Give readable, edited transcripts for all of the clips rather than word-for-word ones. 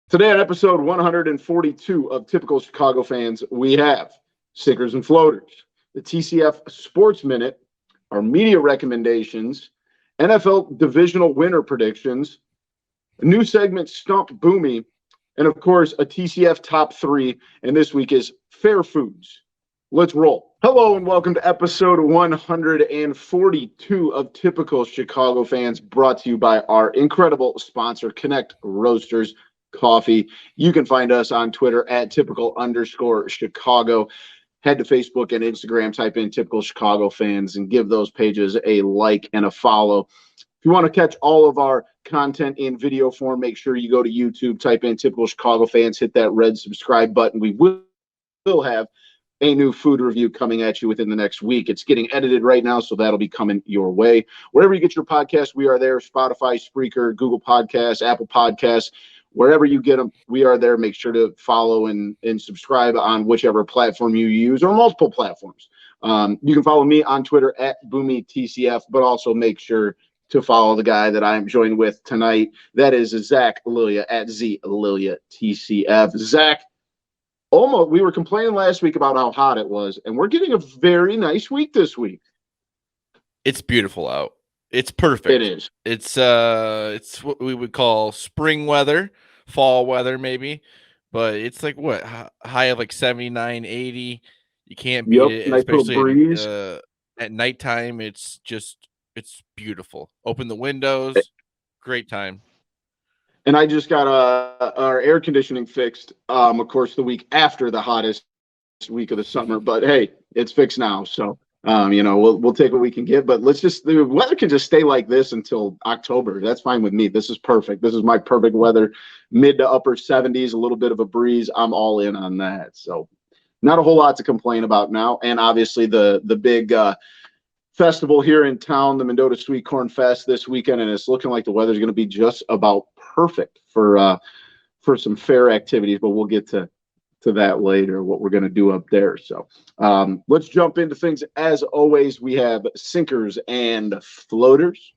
Today on episode 142 of Typical Chicago Fans, we have Sinkers and Floaters, the TCF Sports Minute, our media recommendations, NFL Divisional Winner predictions, a new segment, Stump Boomy, and of course, a TCF Top 3, and this week is Fair Foods. Let's roll. Hello and welcome to episode 142 of Typical Chicago Fans, brought to you by our incredible sponsor, Connect Roasters Coffee. You can find us on Twitter at typical_Chicago. Head to Facebook and Instagram, type in Typical Chicago Fans, and give those pages a like and a follow. If you want to catch all of our content in video form, make sure you go to YouTube, type in Typical Chicago Fans, hit that red subscribe button. We will have a new food review coming at you within the next week. It's getting edited right now, so that'll be coming your way. Wherever you get your podcast, we are there. Spotify, Spreaker, Google Podcasts, Apple Podcasts, wherever you get them, we are there. Make sure to follow and subscribe on whichever platform you use, or multiple platforms. You can follow me on Twitter at BoomyTCF, but also make sure to follow the guy that I'm joined with tonight. That is Zach Lilia at ZLiliaTCF. Zach, almost, we were complaining last week about how hot it was, and we're getting a very nice week this week. It's beautiful out. It's perfect. It is. It's what we would call spring weather, fall weather maybe, but it's like what, high of like 79, 80. You can't beat it, nice especially breeze. at nighttime. It's beautiful. Open the windows, great time. And I just got our air conditioning fixed, of course, the week after the hottest week of the summer. But hey, it's fixed now, so we'll take what we can get. But the weather can just stay like this until October. That's fine with me. This is perfect. This is my perfect weather. Mid to upper 70s, a little bit of a breeze. I'm all in on that. So not a whole lot to complain about now. And obviously the big festival here in town, the Mendota Sweet Corn Fest this weekend, and it's looking like the weather's going to be just about perfect for some fair activities, but we'll get to that later, what we're going to do up there. So let's jump into things. As always, we have sinkers and floaters.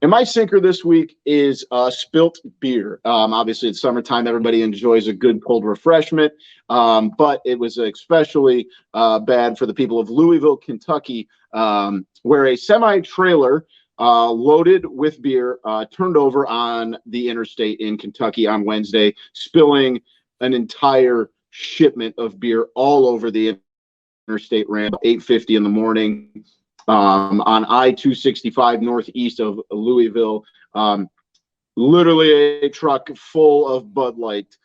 And my sinker this week is spilt beer. Obviously, it's summertime. Everybody enjoys a good cold refreshment, but it was especially bad for the people of Louisville, Kentucky, where a semi-trailer loaded with beer turned over on the interstate in Kentucky on Wednesday, spilling an entire shipment of beer all over the interstate ramp, 8:50 in the morning. On I-265 northeast of Louisville, literally a truck full of Bud Light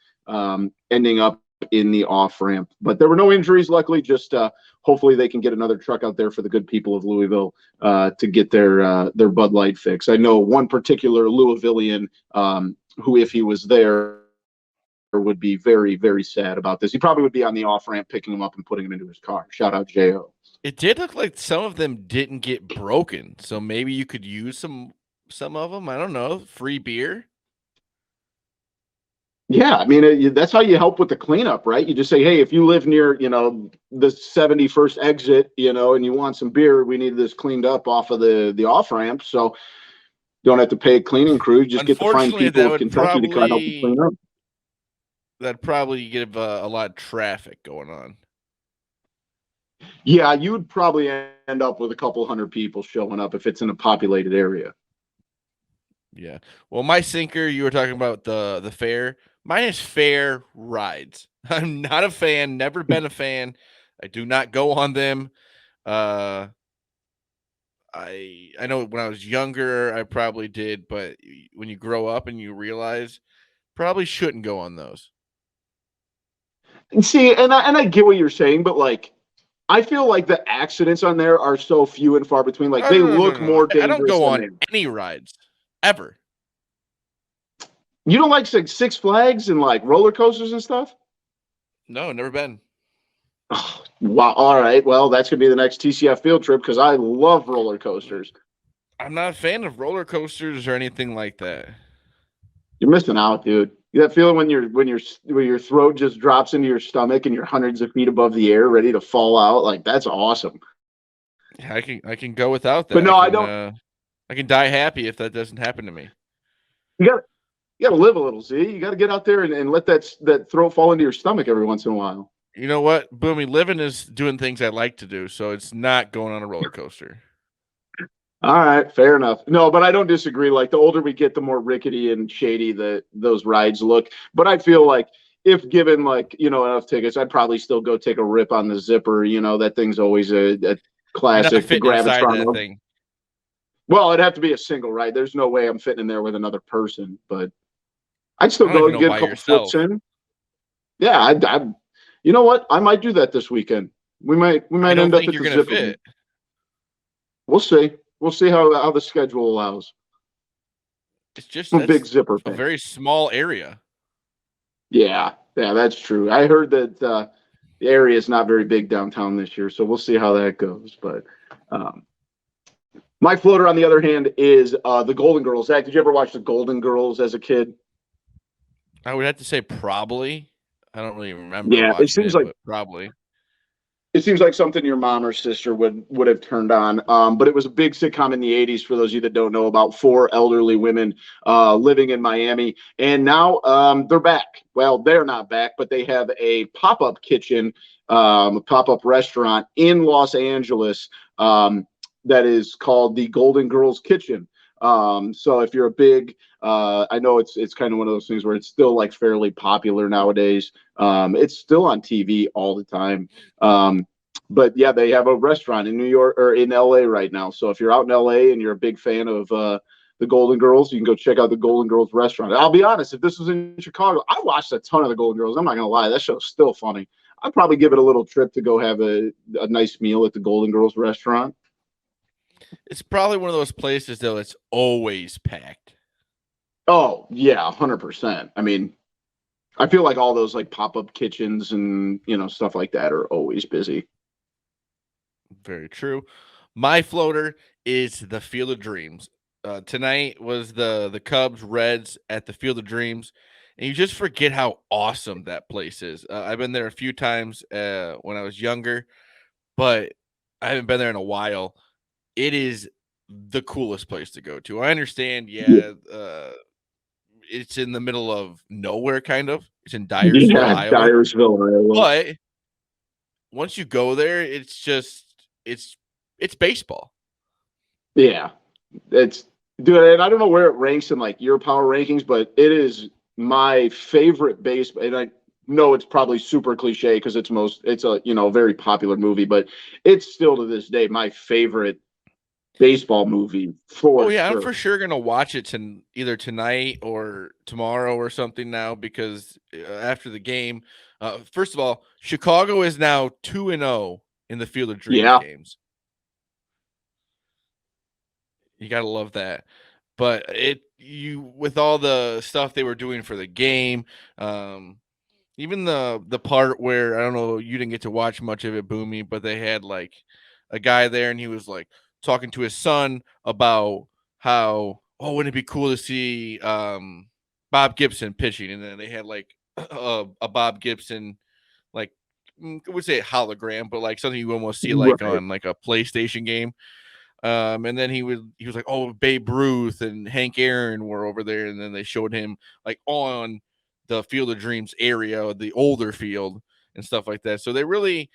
ending up in the off-ramp. But there were no injuries, luckily. Just hopefully they can get another truck out there for the good people of Louisville to get their Bud Light fix. I know one particular Louisvillian who, if he was there, would be very, very sad about this. He probably would be on the off-ramp picking him up and putting him into his car. Shout out J.O. It did look like some of them didn't get broken, so maybe you could use some of them. I don't know, free beer. Yeah, I mean, that's how you help with the cleanup, right? You just say, hey, if you live near, the 71st exit, and you want some beer, we need this cleaned up off of the off-ramp, so you don't have to pay a cleaning crew. You just get the fine people of Kentucky to help you clean up. That'd probably give a lot of traffic going on. Yeah, you would probably end up with a couple hundred people showing up if it's in a populated area. Yeah. Well, my sinker, you were talking about the fair. Mine is fair rides. I'm not a fan, never been a fan. I do not go on them. I know when I was younger, I probably did, but when you grow up and you realize, probably shouldn't go on those. And see, and I get what you're saying, but like, I feel like the accidents on there are so few and far between. Like, they look more dangerous. I don't go on any rides ever. You don't like Six Flags and like roller coasters and stuff? No, never been. Oh, wow. All right. Well, that's gonna be the next TCF field trip because I love roller coasters. I'm not a fan of roller coasters or anything like that. You're missing out, dude. That feeling when your throat just drops into your stomach and you're hundreds of feet above the air, ready to fall out. Like, that's awesome. Yeah, I can go without that. But no, I don't. I can die happy if that doesn't happen to me. You You got to live a little, Z. You got to get out there and let that throat fall into your stomach every once in a while. You know what, Boomy? Living is doing things I like to do, so it's not going on a roller coaster. All right, fair enough. No, but I don't disagree. Like the older we get, the more rickety and shady those rides look. But I feel like if given like enough tickets, I'd probably still go take a rip on the zipper. That thing's always a You're not classic. The fitting inside Gravitron. that thing. Well, it'd have to be a single ride. There's no way I'm fitting in there with another person. But I'd still I don't go even and know get a by couple flips yourself. in. Yeah, I you know what? I might do that this weekend. We might I don't end up think at you're the gonna zipper. fit. We'll see. We'll see how the schedule allows. It's just I'm a big that's zipper a fan. very small area. Yeah, that's true. I heard that the area is not very big downtown this year, so we'll see how that goes. But um, my floater, on the other hand, is the Golden Girls. Zach, did you ever watch the Golden Girls as a kid? I would have to say probably. I don't really remember Yeah, watching it, but probably. it seems like something your mom or sister would have turned on. But it was a big sitcom in the '80s. For those of you that don't know, about four elderly women living in Miami, and now they're back. Well, they're not back, but they have a pop-up kitchen, a pop-up restaurant in Los Angeles that is called the Golden Girls Kitchen. So if you're a big, I know it's kind of one of those things where it's still like fairly popular nowadays. It's still on TV all the time. But yeah, they have a restaurant in New York or in LA right now. So if you're out in LA and you're a big fan of the Golden Girls, you can go check out the Golden Girls restaurant. I'll be honest, if this was in Chicago, I watched a ton of the Golden Girls. I'm not gonna lie, that show's still funny. I'd probably give it a little trip to go have a nice meal at the Golden Girls restaurant. It's probably one of those places though that's always packed. Oh yeah, 100%. I mean, I feel like all those like pop-up kitchens and stuff like that are always busy. Very true. My floater is the Field of Dreams. Tonight was the Cubs Reds at the Field of Dreams, and you just forget how awesome that place is. I've been there a few times when I was younger, but I haven't been there in a while. It is the coolest place to go to. I understand, yeah, it's in the middle of nowhere, kind of. It's in Dyersville, Yeah, Iowa. Dyersville, Iowa. But once you go there, it's baseball. Yeah, it's dude, and I don't know where it ranks in like your power rankings, but it is my favorite baseball. And I know it's probably super cliche because it's a very popular movie, but it's still to this day my favorite baseball movie Oh for yeah, I'm sure. for sure gonna watch it either tonight or tomorrow or something now because after the game, first of all, Chicago is now 2-0 in the Field of Dreams Yeah, games. You gotta love that. But you with all the stuff they were doing for the game, even the part where I don't know, you didn't get to watch much of it, Boomy, but they had like a guy there and he was like talking to his son about how, oh, wouldn't it be cool to see Bob Gibson pitching? And then they had like a Bob Gibson, like I would say a hologram, but like something you almost see like right. on like a PlayStation game. And then he was like, oh, Babe Ruth and Hank Aaron were over there, and then they showed him like on the Field of Dreams area, the older field and stuff like that. So they really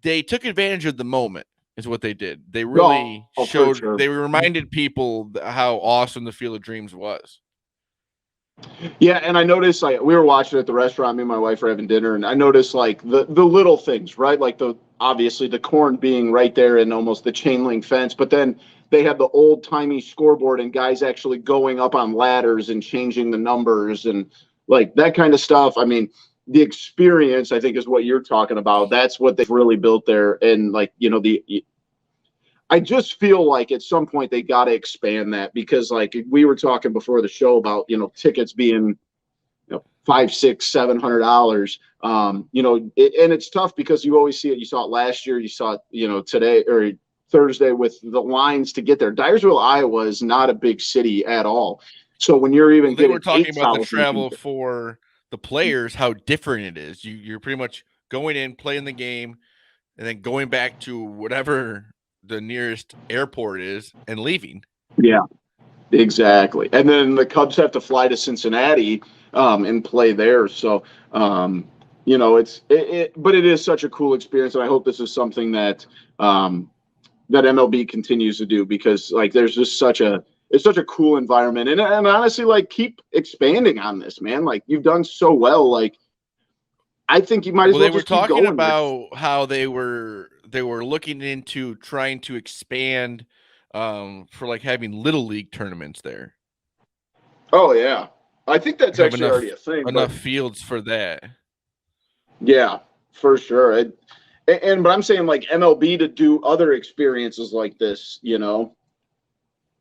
they took advantage of the moment is what they did. They really For showed sure. they reminded people how awesome the Field of Dreams was. Yeah, and I noticed like we were watching at the restaurant, me and my wife were having dinner, and I noticed like the little things, right? Like the obviously the corn being right there and almost the chain link fence, but then they have the old timey scoreboard and guys actually going up on ladders and changing the numbers and like that kind of stuff. I mean, the experience I think is what you're talking about. That's what they've really built there, and like the I just feel like at some point they got to expand that because like we were talking before the show about tickets being five, six, $700. And it's tough because you always see it. You saw it last year. You saw it, today or Thursday with the lines to get there. Dyersville, Iowa is not a big city at all. So when you're even Well, they were getting talking about the 8,000 travel people, for the players, how different it is. You're pretty much going in, playing the game, and then going back to whatever the nearest airport is and leaving. yeah, Exactly. And then the Cubs have to fly to Cincinnati and play there. So, but it is such a cool experience. And I hope this is something um, that MLB continues to do because like there's just it's such a cool environment. And honestly, like keep expanding on this, man. Like you've done so well. Like I think you might as Well, well they were just keep talking going. about how they were looking into trying to expand for like having little league tournaments there. Oh yeah. I think that's Have actually enough already a thing, but enough fields for that. yeah, for sure. But I'm saying like MLB to do other experiences like this,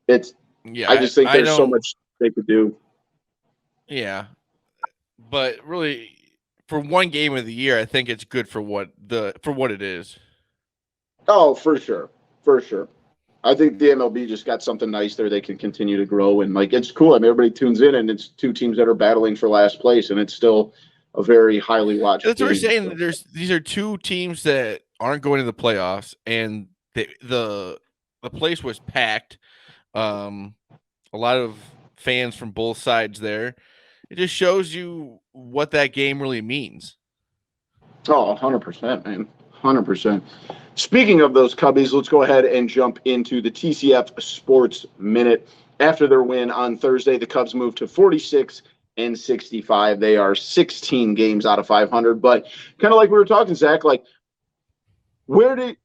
it's I Yeah, just think I there's so don't. much they could do. Yeah, but really, for one game of the year, I think it's good for what it is. Oh, for sure. For sure. I think the MLB just got something nice there they can continue to grow and like it's cool. I mean everybody tunes in and it's two teams that are battling for last place and it's still a very highly watched That's what we're game. saying. So. These are two teams that aren't going to the playoffs, and the place was packed. Um, a lot of fans from both sides there. It just shows you what that game really means. Oh, 100%, man. 100%. Speaking of those Cubbies, let's go ahead and jump into the TCF Sports Minute. After their win on Thursday, the Cubs moved to 46 and 65. They are 16 games out of 500. But kind of like we were talking, Zach, like where did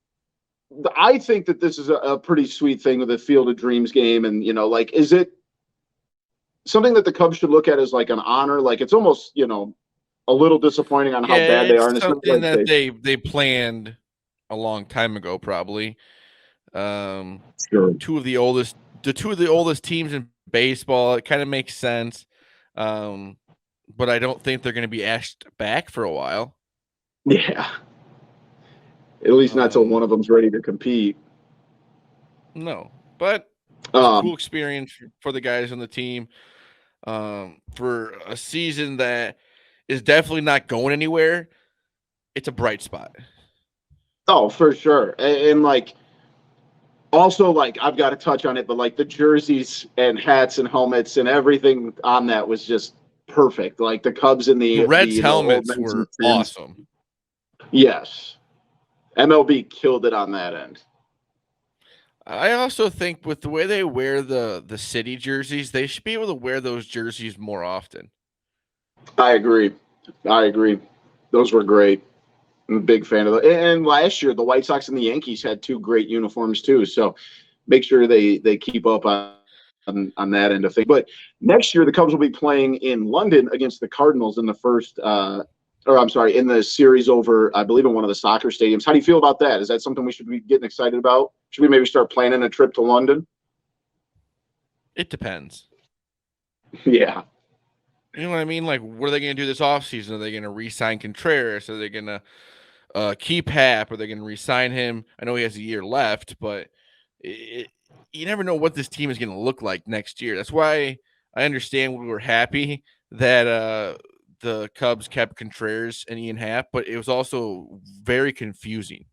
I think that this is a pretty sweet thing with the Field of Dreams game, and like, is it something that the Cubs should look at as like an honor? Like, it's almost a little disappointing on how Yeah, bad they are, it's and it's not something like that they planned a long time ago, probably. sure. The two of the oldest teams in baseball. It kind of makes sense, but I don't think they're going to be asked back for a while. Yeah, at least not till one Um, of them's ready to compete. no, but it's a cool Um, experience for the guys on the team. For a season that is definitely not going anywhere, it's a bright spot. oh, for sure, and like also like I've got to touch on it, but like the jerseys and hats and helmets and everything on that was just perfect. Like the Cubs and The the Reds old helmets men's and were Sims. awesome. Yes, MLB killed it on that end. I also think with the way they wear the city jerseys, they should be able to wear those jerseys more often. I agree. I agree. Those were great. I'm a big fan of them. And last year, the White Sox and the Yankees had two great uniforms too. So make sure they keep up on that end of things. But next year, the Cubs will be playing in London against the Cardinals in the in the series over, I believe, in one of the soccer stadiums. How do you feel about that? Is that something we should be getting excited about? Should we maybe start planning a trip to London? It depends. Yeah. You know what I mean? Like, what are they going to do this offseason? Are they going to re-sign Contreras? Are they going to keep Hap? Are they going to re-sign him? I know he has a year left, but you never know what this team is going to look like next year. That's why I understand we were happy that the Cubs kept Contreras and Ian Happ, but it was also very confusing.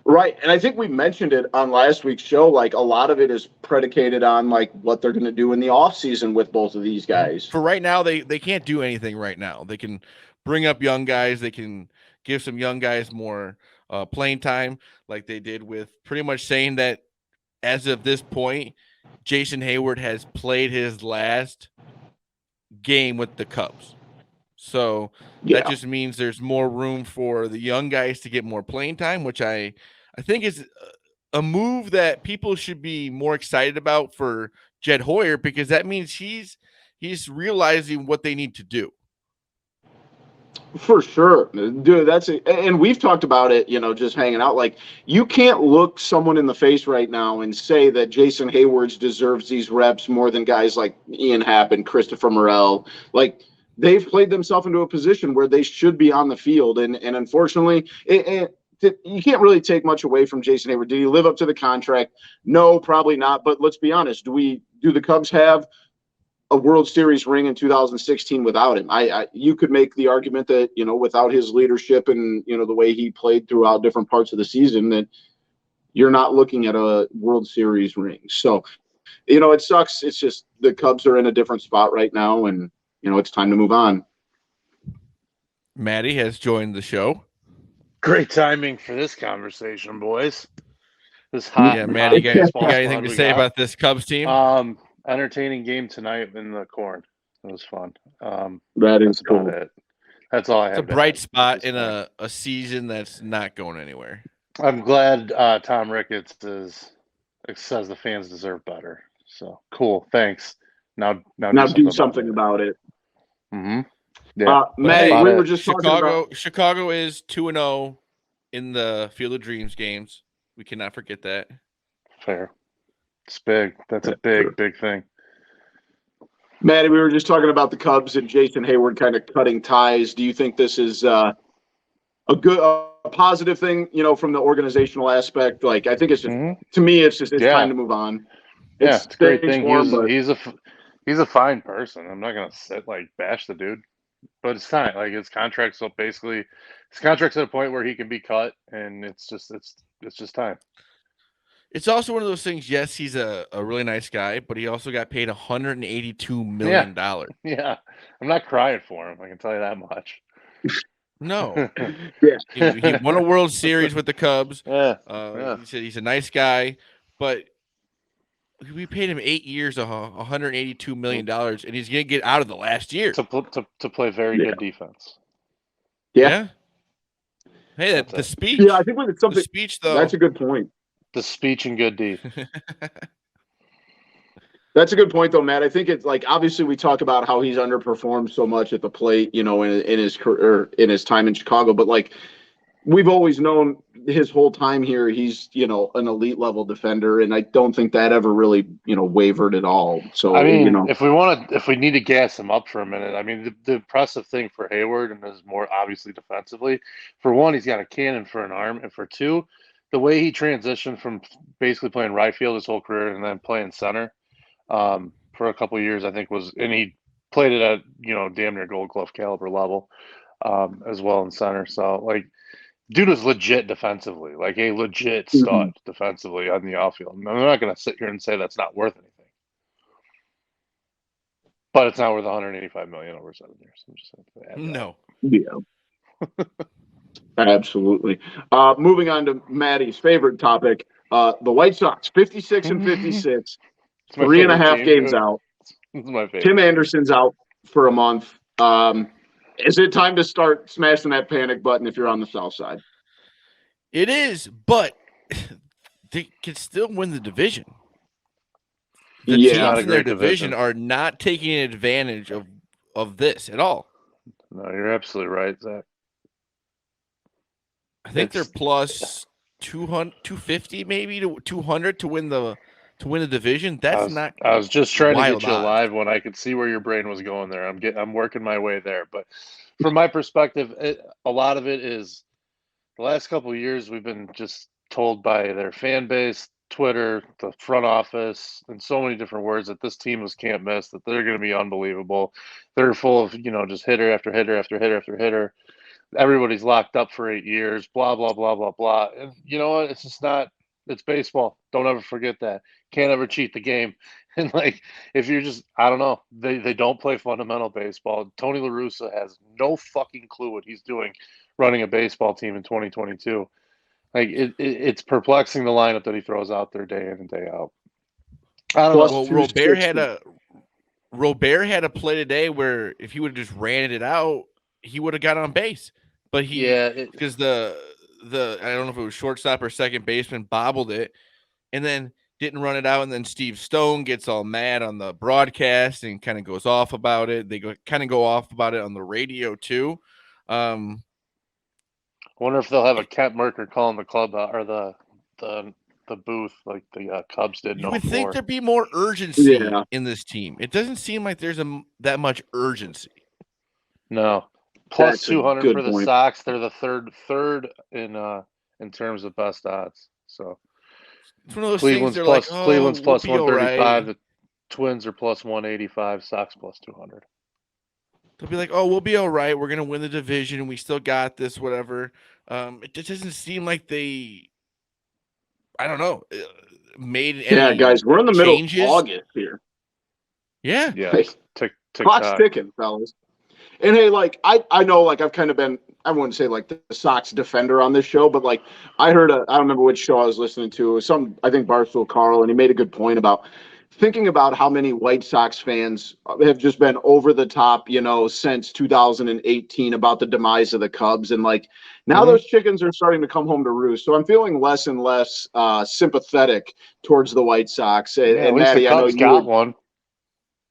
Right. And I think we mentioned it on last week's show. Like a lot of it is predicated on like what they're going to do in the offseason with both of these guys. For right now, they can't do anything right now. They can bring up young guys. They can give some young guys more playing time, like they did with pretty much saying that as of this point, Jason Hayward has played his last game with the Cubs. So that Yeah. just means there's more room for the young guys to get more playing time, which I think is a move that people should be more excited about for Jed Hoyer, because that means he's realizing what they need to do. For sure, dude. And we've talked about it, just hanging out. Like, you can't look someone in the face right now and say that Jason Hayward deserves these reps more than guys like Ian Happ and Christopher Morel. Like, they've played themselves into a position where they should be on the field. And unfortunately, you can't really take much away from Jason Hayward. Did he live up to the contract? No, probably not. But let's be honest. Do the Cubs have a World Series ring in 2016 without him? You could make the argument that without his leadership and the way he played throughout different parts of the season, that you're not looking at a World Series ring. So it sucks. It's just the Cubs are in a different spot right now, and it's time to move on. Maddie has joined the show. Great timing for this conversation, boys. This hot, Maddie, you got baseball anything to say about this Cubs team? Entertaining game tonight in the Corn. It was fun. That is cool. About it. That's all I have. It's a bright spot in a season that's not going anywhere. I'm glad Tom Ricketts says the fans deserve better. So cool. Thanks. Now do something about it. Mm-hmm. Yeah. Maddie, we were just Chicago is 2-0 in the Field of Dreams games. We cannot forget that. Fair. It's big. That's a big thing. Maddie, we were just talking about the Cubs and Jason Hayward kind of cutting ties. Do you think this is a positive thing, from the organizational aspect? Like, I think it's just, to me, it's time to move on. It's a great thing. He's a fine person. I'm not going to bash the dude, but it's time. Like, his contract's at a point where he can be cut, and it's just time. It's also one of those things. Yes, he's a really nice guy, but he also got paid $182 million. Yeah. I'm not crying for him. I can tell you that much. No. Yeah. He won a World Series with the Cubs. Yeah. He said he's a nice guy, but we paid him 8 years, $182 million, and he's going to get out of the last year to play very good defense. Yeah. Hey, the speech. Yeah, I think it's something. The speech, though. That's a good point. The speech and good deed. That's a good point, though, Matt. I think it's like, obviously we talk about how he's underperformed so much at the plate, in his career, in his time in Chicago. But like, we've always known his whole time here, he's an elite level defender, and I don't think that ever really wavered at all. So I mean, if we need to gas him up for a minute, I mean, the impressive thing for Hayward, and is more obviously defensively, for one, he's got a cannon for an arm, and for two, the way he transitioned from basically playing right field his whole career and then playing center for a couple of years, I think and he played it at, damn near Gold Glove caliber level as well in center. So, like, dude was legit defensively, like a legit stud defensively on the outfield. I'm not going to sit here and say that's not worth anything, but it's not worth $185 million over 7 years. I'm just saying. No. Yeah. Absolutely. Moving on to Maddie's favorite topic, the White Sox, 56 and 56, 3.5 games out. It's my favorite. Tim Anderson's out for a month. Is it time to start smashing that panic button if you're on the south side? It is, but they can still win the division. The teams in their division are not taking advantage of this at all. No, you're absolutely right, Zach. I think they're plus 200, 250 maybe to 200 to win the division. I was just trying to get you alive when I could see where your brain was going there. I'm working my way there, but from my perspective, a lot of it is the last couple of years we've been just told by their fan base, Twitter, the front office, and so many different words that this team was can't miss, that they're going to be unbelievable. They're full of just hitter after hitter after hitter after hitter. Everybody's locked up for 8 years, blah, blah, blah, blah, blah. And you know what? It's just not – it's baseball. Don't ever forget that. Can't ever cheat the game. And, like, if you're just – I don't know. They don't play fundamental baseball. Tony La Russa has no fucking clue what he's doing running a baseball team in 2022. Like, it's perplexing the lineup that he throws out there day in and day out. I don't know. Well, Robert had a play today where if he would have just ran it out, he would have got on base. But because the I don't know if it was shortstop or second baseman bobbled it and then didn't run it out, and then Steve Stone gets all mad on the broadcast and kind of goes off about it. They go off about it on the radio too. I wonder if they'll have a Kent Merker calling the club or the booth like the Cubs did. You would think there'd be more urgency in this team. It doesn't seem like there's that much urgency. No. Plus 200 for the Sox. They're the third in terms of best odds. So it's one of those Cleveland's things. Plus, like, Cleveland's plus 135. Right. The Twins are plus 185. Sox plus 200. They'll be like, "Oh, we'll be all right. We're gonna win the division. We still got this. Whatever." It just doesn't seem like they. I don't know. made any Yeah, guys, we're in the middle changes. of August here. Yeah. Yeah. Clock's ticking, fellas. And hey, like I know, like I've kind of been, I wouldn't say like the Sox defender on this show, but like I don't remember which show I was listening to. It was I think Barstool Carl, and he made a good point about thinking about how many White Sox fans have just been over the top, since 2018 about the demise of the Cubs. And like now those chickens are starting to come home to roost. So I'm feeling less and less sympathetic towards the White Sox. Yeah, and at least Maddie, the Cubs got one.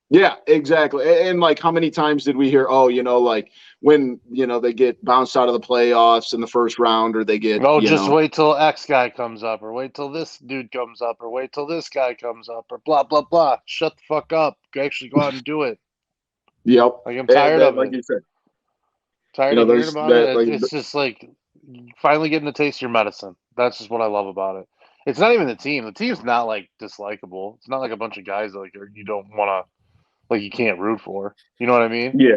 Yeah, exactly. And like, how many times did we hear, like when, they get bounced out of the playoffs in the first round, or they get, just wait till X guy comes up, or wait till this dude comes up, or wait till this guy comes up, or blah, blah, blah. Shut the fuck up. Actually go out and do it. Yep. Like, I'm tired of like it. You said. Tired of hearing about it. It's just like finally getting to taste your medicine. That's just what I love about it. It's not even the team. The team's not like dislikable. It's not like a bunch of guys that, like, you don't want to, like, you can't root for. You know what I mean? Yeah.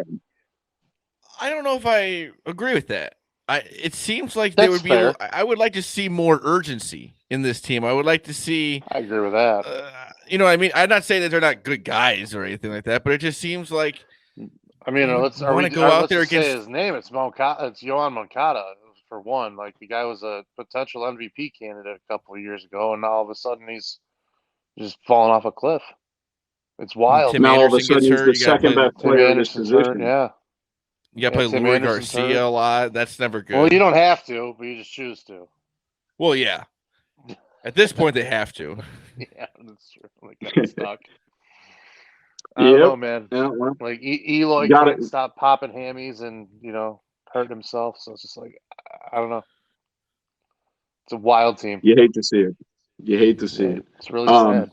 I don't know if I agree with that. It seems like That's there would be. fair. I would like to see more urgency in this team. I would like to see. I agree with that. You know what I mean? I'm not saying that they're not good guys or anything like that, but it just seems like. I mean, let's go out there against. Say his name. It's Moncada. It's Yohan Moncada for one. Like, the guy was a potential MVP candidate a couple of years ago, and now all of a sudden he's just falling off a cliff. It's wild. Tim now Anderson all of a sudden he's the second best player in this position. Yeah. You got to play Louis Garcia a lot. That's never good. Well, you don't have to, but you just choose to. Well, yeah. At this point, they have to. Yeah, that's true. Like, got stuck. I don't know, man. Yeah, well, like Eloy can't stop popping hammies and hurt himself. So it's just like, I don't know. It's a wild team. You hate to see it. It's really sad.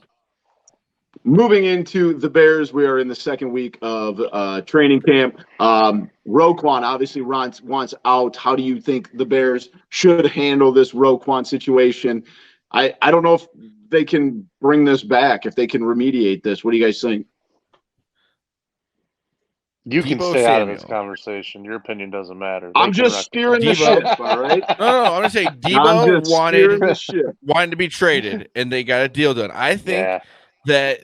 Moving into the Bears, we are in the second week of training camp. Roquan obviously wants out. How do you think the Bears should handle this Roquan situation? I don't know if they can bring this back, if they can remediate this. What do you guys think? You can stay out of this conversation. Your opinion doesn't matter. I'm just steering the ship, all right? No, I'm going to say Debo wanted to be traded, and they got a deal done. I think that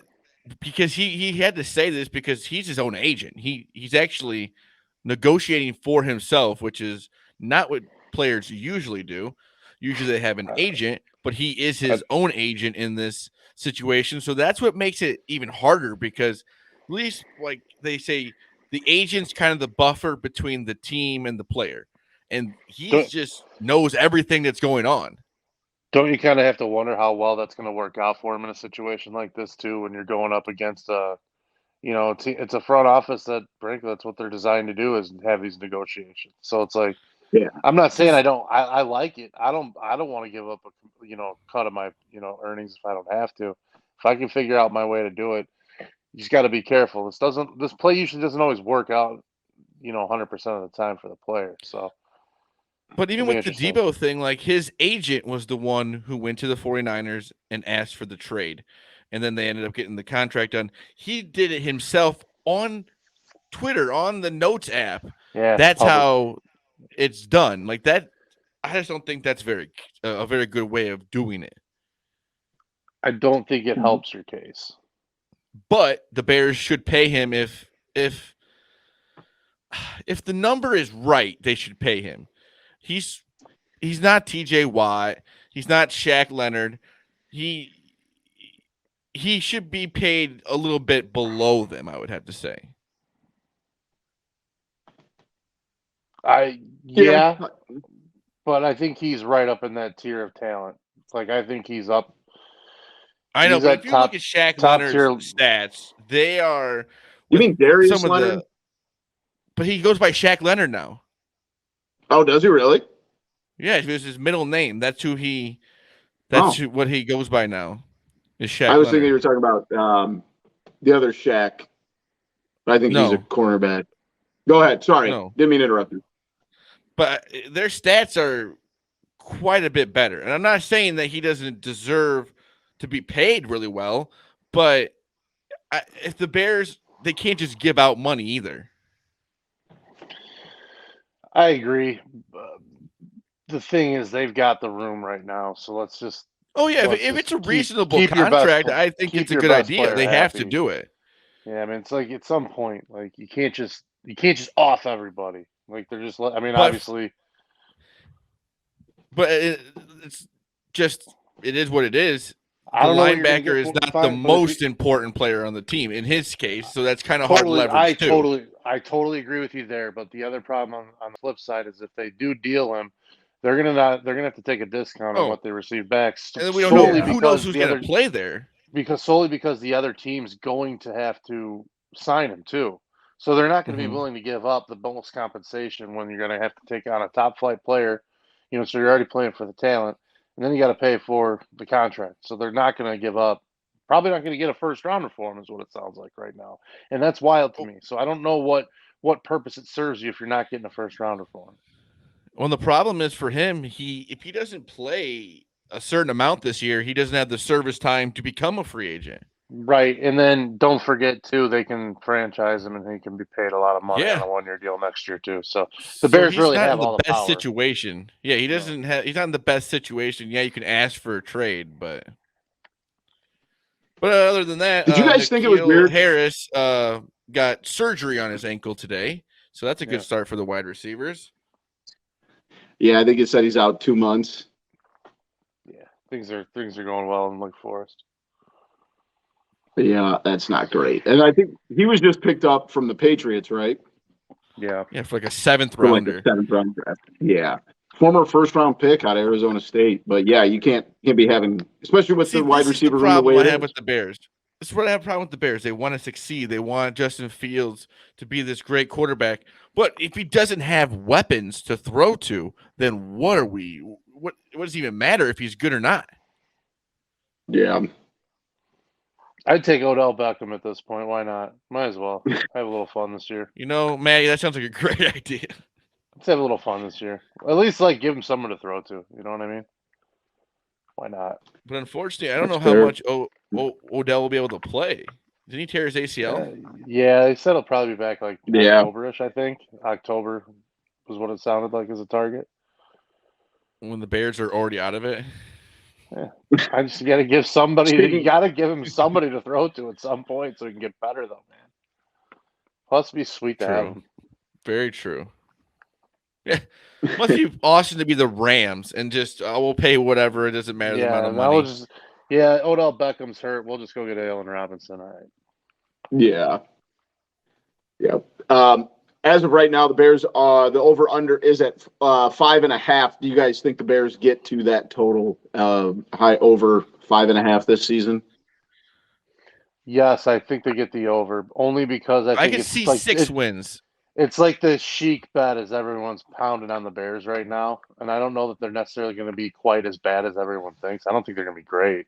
because he had to say this because he's his own agent. He's actually negotiating for himself, which is not what players usually do. Usually they have an agent, but he is his own agent in this situation. So that's what makes it even harder because at least, like they say, the agent's kind of the buffer between the team and the player. And he just knows everything that's going on. Don't you kind of have to wonder how well that's going to work out for him in a situation like this too, when you're going up against it's a front office that, frankly, that's what they're designed to do, is have these negotiations. So it's like, I'm not saying I don't. I like it. I don't want to give up a cut of my earnings if I don't have to. If I can figure out my way to do it, you just got to be careful. This play usually doesn't always work out, 100% of the time for the player. So. But even with the Debo thing, like his agent was the one who went to the 49ers and asked for the trade. And then they ended up getting the contract done. He did it himself on Twitter, on the Notes app. Yeah, that's how it's done. Like that, I just don't think that's a very good way of doing it. I don't think it helps your case. But the Bears should pay him if the number is right, they should pay him. He's not TJ Watt. He's not Shaq Leonard. He should be paid a little bit below them, I would have to say. But I think he's right up in that tier of talent. Like, I think he's up. I know, but if you look at Shaq Leonard's stats, they are. You mean Darius Leonard? But he goes by Shaq Leonard now. Oh, does he really? Yeah, it was his middle name. That's who he. That's what he goes by now. Is Shaq? I was Leonard. thinking you were talking about the other Shaq. I think he's a cornerback. Go ahead. Sorry, didn't mean to interrupt you. But their stats are quite a bit better, and I'm not saying that he doesn't deserve to be paid really well, but if the Bears, they can't just give out money either. I agree. The thing is, they've got the room right now, so let's just Oh yeah, Well, if it's a reasonable keep your contract, I think keep it's a your good best idea. player They have to happy. do it. Yeah, I mean, it's like at some point, like you can't just off everybody. Like they're just. I mean, But obviously, but it's just it is what it is. I The don't know what you're going to linebacker get is for not the fine, but if most important player on the team in his case, so that's kind of hard totally, leverage too. I totally agree with you there. But the other problem on the flip side is if they do deal him, they're gonna have to take a discount on Oh, what they receive back and then we don't know solely who knows because who's the going other to play there. because the other team's going to have to sign him too. So they're not going to be Mm-hmm. willing to give up the bonus compensation when you're going to have to take on a top flight player, so you're already playing for the talent, and then you got to pay for the contract. So they're not going to give up. Probably not going to get a first rounder for him, is what it sounds like right now, and that's wild to me. So I don't know what purpose it serves you if you're not getting a first rounder for him. Well, the problem is for him, if he doesn't play a certain amount this year, he doesn't have the service time to become a free agent. Right, and then don't forget too, they can franchise him, and he can be paid a lot of money on Yeah. a 1-year deal next year too. So the So Bears he's really not have in the all the best power. situation. Yeah, he doesn't have. He's not in the best situation. Yeah, you can ask for a trade, but other than that, Did you guys think it was N'Keal weird? Harris got surgery on his ankle today, so that's a good Yeah. start for the wide receivers. Yeah, I think it said he's out 2 months. Yeah, things are going well in Lake Forest. But yeah, that's not great. And I think he was just picked up from the Patriots, right? Yeah, Yeah, for like a 7th For like a rounder. 7th-round draft. Yeah. Former first-round pick out of Arizona State. But yeah, you can't be having, especially with See, the wide this is the receiver room the problem way I it have is. with the Bears. This is what I have a problem with the Bears. They want to succeed. They want Justin Fields to be this great quarterback. But if he doesn't have weapons to throw to, then what are we? What does it even matter if he's good or not? Yeah. I'd take Odell Beckham at this point. Why not? Might as well have a little fun this year. Matt, that sounds like a great idea. Let's have a little fun this year. At least give him someone to throw to. You know what I mean? Why not? But unfortunately, I don't That's know how fair. much Odell will be able to play. Didn't he tear his ACL? Yeah, they said he'll probably be back like Yeah. October-ish. I think October was what it sounded like as a target. When the Bears are already out of it. Yeah, I just got to give somebody. Speaking- You got to give him somebody to throw to at some point so he can get better, though, man. Plus, it'd be sweet to have True. him. Very true. Yeah, must be awesome to be the Rams and just we'll pay whatever. It doesn't matter the amount of money. Odell Beckham's hurt. We'll just go get Allen Robinson. All right. Yeah. Yeah. As of right now, the Bears, the over-under is at 5.5. Do you guys think the Bears get to that total high over 5.5 this season? Yes, I think they get the over only because I think can it's see like 6 wins. It's like the chic bet as everyone's pounding on the Bears right now, and I don't know that they're necessarily going to be quite as bad as everyone thinks. I don't think they're going to be great,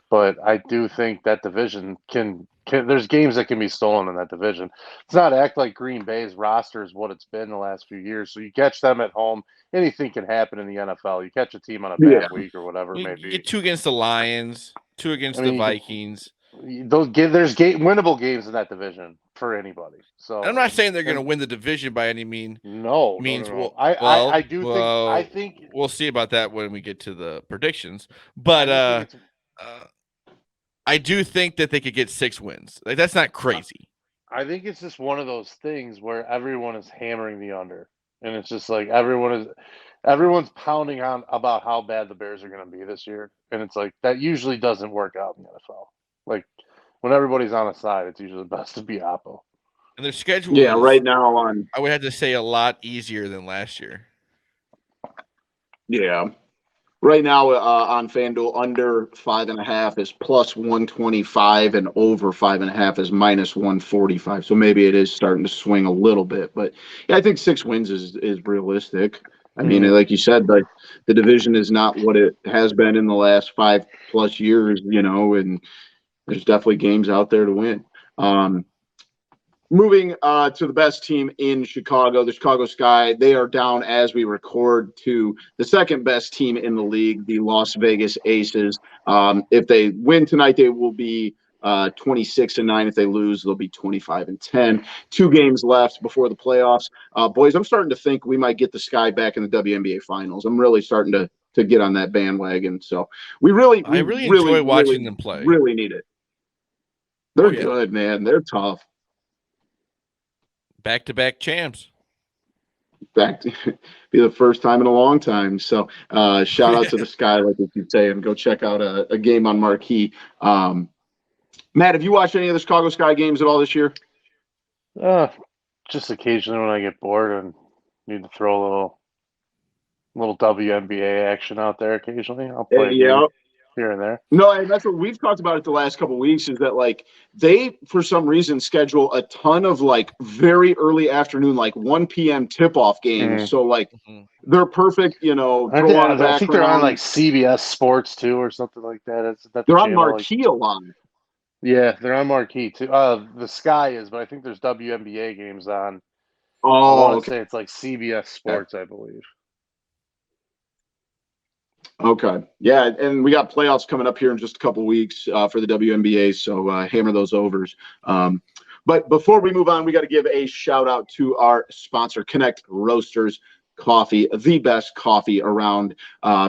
but I do think that division can. There's games that can be stolen in that division. It's not act like Green Bay's roster is what it's been the last few years. So you catch them at home, anything can happen in the NFL. You catch a team on a bad week or whatever it You may be. get 2 against the Lions, 2 against the Vikings. There's winnable games in that division for anybody. So I'm not saying they're going to win the division by any means. No. Well, I do think we'll see about that when we get to the predictions. But I do think that they could get 6 wins. Like that's not crazy. I think it's just one of those things where everyone is hammering the under, and it's just like everyone's pounding on about how bad the Bears are going to be this year, and it's like that usually doesn't work out in the NFL. Like when everybody's on a side, it's usually best to be Oppo. And their schedule Yeah, is, right now on. I would have to say, a lot easier than last year. Yeah. Right now on FanDuel, under 5.5 is plus 125 and over 5.5 is minus 145. So maybe it is starting to swing a little bit. But yeah, I think 6 wins is realistic. I mean, like you said, the division is not what it has been in the last 5+ years, and there's definitely games out there to win. Moving to the best team in Chicago, the Chicago Sky, they are down as we record to the second best team in the league, the Las Vegas Aces. If they win tonight, they will be 26-9. If they lose, they'll be 25-10. 2 games left before the playoffs. Boys, I'm starting to think we might get the Sky back in the WNBA Finals. I'm really starting to to get on that bandwagon. So I really enjoy watching them play. Really need it. They're yeah. good, man. They're tough. Back-to-back champs. Back to be the first time in a long time. So shout out to the Sky, like you keep saying. Go check out a game on Marquee. Matt, have you watched any of the Chicago Sky games at all this year? Just occasionally when I get bored and need to throw a little WNBA action out there occasionally. I'll play a game here and there. No, and that's what we've talked about it the last couple of weeks, is that like they, for some reason, schedule a ton of like very early afternoon, like 1 p.m. tip-off games. So like they're perfect, throw on the background. I think they're on like CBS Sports too or something like that. They're on Marquee a lot. Yeah, they're on Marquee too. The Sky is, but I think there's WNBA games on. Oh, I want to say it's like CBS Sports, I believe. Okay. Yeah, and we got playoffs coming up here in just a couple weeks for the WNBA, so hammer those overs. But before we move on, we got to give a shout out to our sponsor, Connect Roasters Coffee, the best coffee around.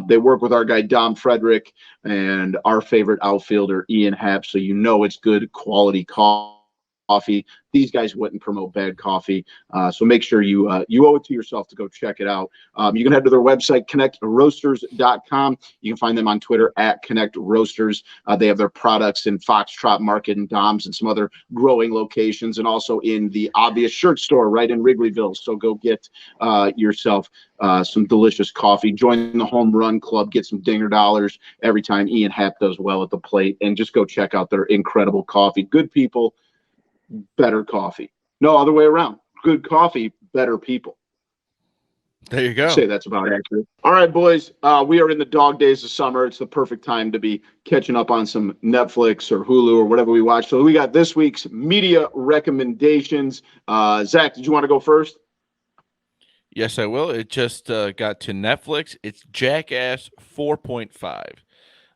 They work with our guy Dom Frederick and our favorite outfielder Ian Happ, so it's good quality coffee. These guys wouldn't promote bad coffee, so make sure you owe it to yourself to go check it out. You can head to their website, connectroasters.com. You can find them on Twitter at Connect Roasters. They have their products in Foxtrot Market and Dom's and some other growing locations, and also in the Obvious Shirt Store right in Wrigleyville. So go get yourself some delicious coffee. Join the Home Run Club. Get some dinger dollars every time Ian Happ does well at the plate, and just go check out their incredible coffee. Good people, better coffee. No other way around. Good coffee, better people. There you go. I'd say that's about accurate. All right, boys. We are in the dog days of summer. It's the perfect time to be catching up on some Netflix or Hulu or whatever we watch. So we got this week's media recommendations. Zach, did you want to go first? Yes, I will. It just got to Netflix. It's Jackass 4.5.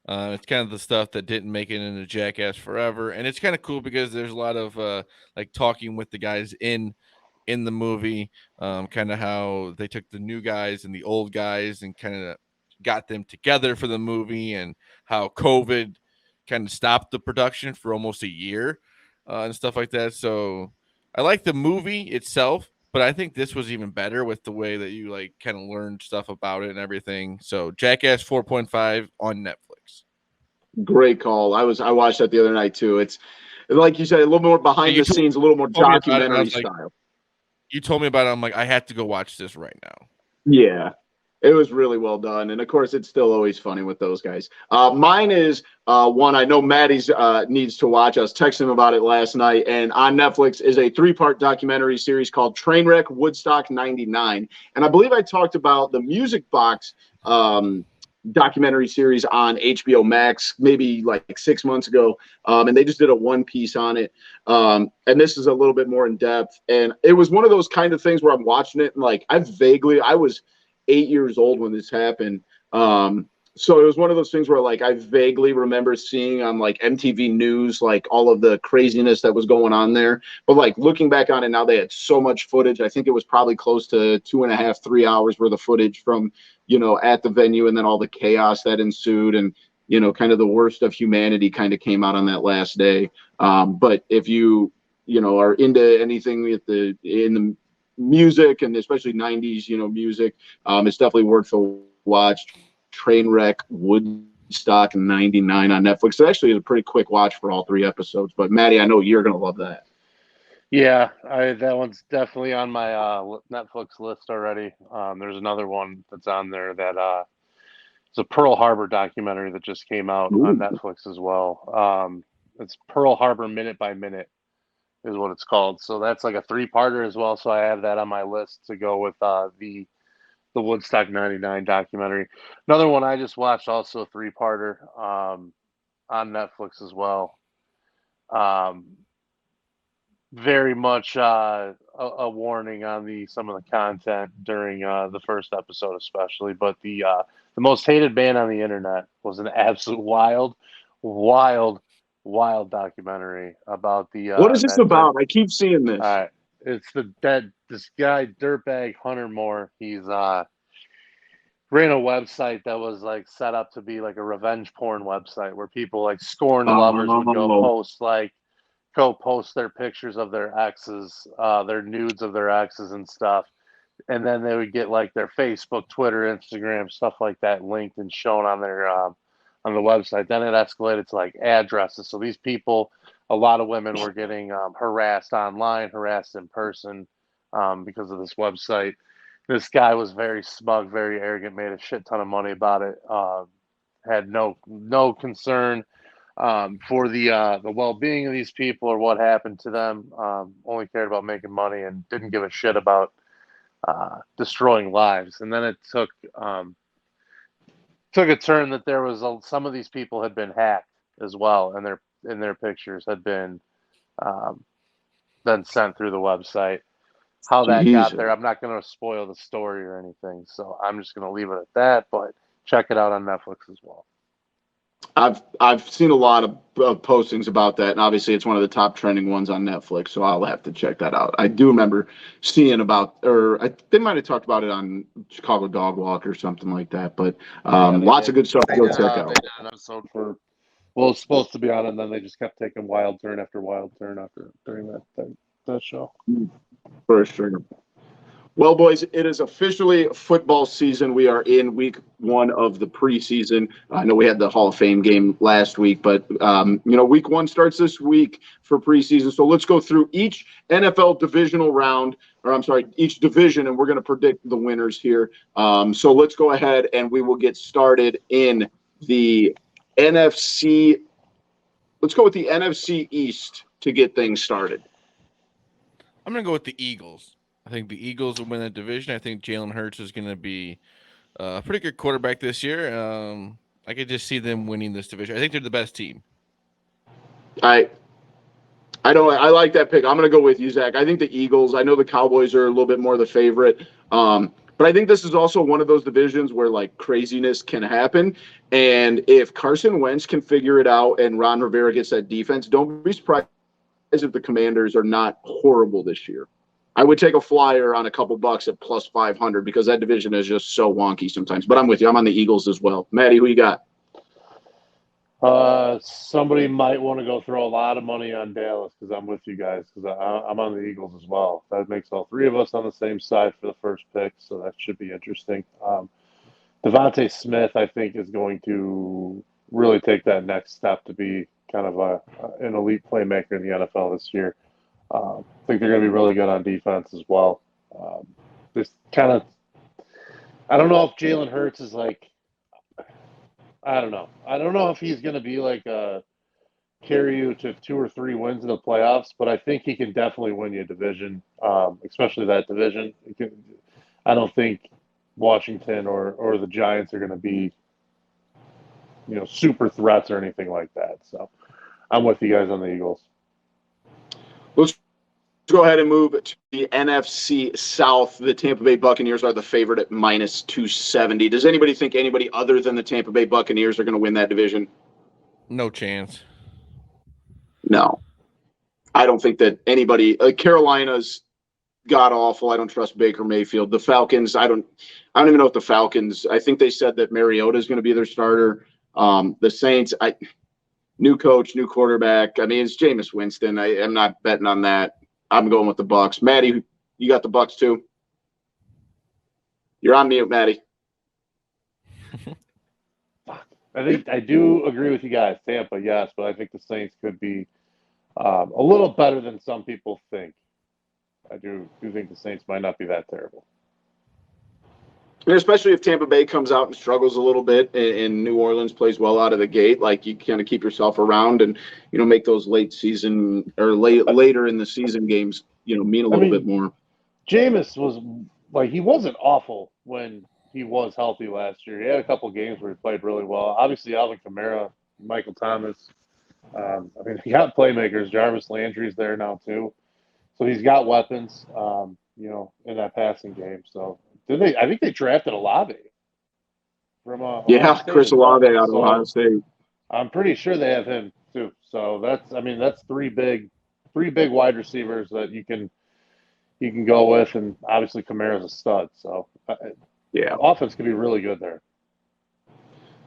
It's kind of the stuff that didn't make it into Jackass Forever, and it's kind of cool because there's a lot of like talking with the guys in the movie, kind of how they took the new guys and the old guys and kind of got them together for the movie, and how COVID kind of stopped the production for almost a year and stuff like that. So I like the movie itself, but I think this was even better with the way that you like kind of learned stuff about it and everything. So Jackass 4.5 on Netflix. Great call. I watched that the other night too. It's like you said, a little more behind the scenes, a little more documentary style. You told me about it. I'm like, I have to go watch this right now. Yeah, it was really well done. And of course, it's still always funny with those guys. Mine is one I know Maddie's needs to watch. I was texting him about it last night. And on Netflix is a 3-part documentary series called Trainwreck Woodstock 99. And I believe I talked about the Music Box documentary series on HBO Max maybe like 6 months ago, and they just did a one piece on it, and this is a little bit more in depth, and it was one of those kind of things where I'm watching it and like I was 8 years old when this happened, so it was one of those things where like I vaguely remember seeing on like MTV News like all of the craziness that was going on there, but like looking back on it now, they had so much footage. I think it was probably close to 2.5, 3 hours worth of footage from at the venue, and then all the chaos that ensued, and kind of the worst of humanity kind of came out on that last day. But if you are into anything in the music, and especially 90s music, it's definitely worth a watch. Trainwreck Woodstock 99 on Netflix. It actually is a pretty quick watch for all 3 episodes, but Maddie, I know you're gonna love that. Yeah, that one's definitely on my Netflix list already. There's another one that's on there that it's a Pearl Harbor documentary that just came out on Netflix as well. It's Pearl Harbor Minute by Minute is what it's called. So that's like a 3-parter as well. So I have that on my list to go with the Woodstock 99 documentary. Another one I just watched, also a 3-parter on Netflix as well. Very much a warning on some of the content during the first episode, especially. But the most hated band on the internet was an absolute wild documentary about the. What is this about? I keep seeing this. It's this guy, dirtbag Hunter Moore. He's ran a website that was like set up to be like a revenge porn website where people like scorned lovers would go post their pictures of their exes, their nudes of their exes and stuff. And then they would get like their Facebook, Twitter, Instagram, stuff like that linked and shown on their on the website. Then it escalated to like addresses. So these people, a lot of women were getting harassed online, harassed in person because of this website. This guy was very smug, very arrogant, made a shit ton of money about it. Had no concern for the well-being of these people or what happened to them. Only cared about making money and didn't give a shit about destroying lives. And then it took a turn that there was some of these people had been hacked as well, and their pictures had been then sent through the website. How that got there, I'm not going to spoil the story or anything, so I'm just going to leave it at that. But check it out on Netflix as well. I've seen a lot of postings about that, and obviously it's one of the top trending ones on Netflix, so I'll have to check that out. I do remember seeing about, they might have talked about it on Chicago Dog Walk or something like that, but lots of good stuff to go check out. They did an episode for, well, it's supposed to be on, and then they just kept taking wild turn after wild turn during that show. For sure. Well, boys, it is officially football season. We are in week 1 of the preseason. I know we had the Hall of Fame game last week, but, week 1 starts this week for preseason. So let's go through each NFL divisional round, each division, and we're going to predict the winners here. So let's go ahead and we will get started in the NFC. Let's go with the NFC East to get things started. I'm going to go with the Eagles. I think the Eagles will win that division. I think Jalen Hurts is going to be a pretty good quarterback this year. I could just see them winning this division. I think they're the best team. I like that pick. I'm going to go with you, Zach. I think the Eagles. I know the Cowboys are a little bit more the favorite, but I think this is also one of those divisions where like craziness can happen. And if Carson Wentz can figure it out and Ron Rivera gets that defense, don't be surprised if the Commanders are not horrible this year. I would take a flyer on a couple bucks at plus 500 because that division is just so wonky sometimes. But I'm with you. I'm on the Eagles as well. Maddie, who you got? Somebody might want to go throw a lot of money on Dallas because I'm with you guys because I'm on the Eagles as well. That makes all three of us on the same side for the first pick, so that should be interesting. Devontae Smith, I think, is going to really take that next step to be kind of an elite playmaker in the NFL this year. I think they're going to be really good on defense as well. I don't know if Jalen Hurts is like, I don't know. I don't know if he's going to be like carry you to 2 or 3 wins in the playoffs, but I think he can definitely win you a division, especially that division. I don't think Washington or the Giants are going to be, super threats or anything like that. So I'm with you guys on the Eagles. Let's go ahead and move to the NFC South. The Tampa Bay Buccaneers are the favorite at minus 270. Does anybody think anybody other than the Tampa Bay Buccaneers are going to win that division? No chance. No. I don't think that anybody Carolina's god awful. I don't trust Baker Mayfield. The Falcons, I don't even know if the Falcons, I think they said that Mariota is going to be their starter. The Saints, new coach, new quarterback. I mean, it's Jameis Winston. I'm not betting on that. I'm going with the Bucs. Maddie, you got the Bucs too? You're on mute, Maddie. I do agree with you guys. Tampa, yes, but I think the Saints could be a little better than some people think. I do think the Saints might not be that terrible. And especially if Tampa Bay comes out and struggles a little bit and New Orleans plays well out of the gate, like you kind of keep yourself around and, make those late season or later in the season games, mean a little bit more. Jameis was like, he wasn't awful when he was healthy last year. He had a couple games where he played really well. Obviously, Alvin Kamara, Michael Thomas. He got playmakers. Jarvis Landry's there now too. So he's got weapons, in that passing game. So I think they drafted Olave from Chris Olave out of Ohio State. I'm pretty sure they have him too. So that's three big wide receivers that you can go with, and obviously Kamara's a stud. So Yeah, offense could be really good there.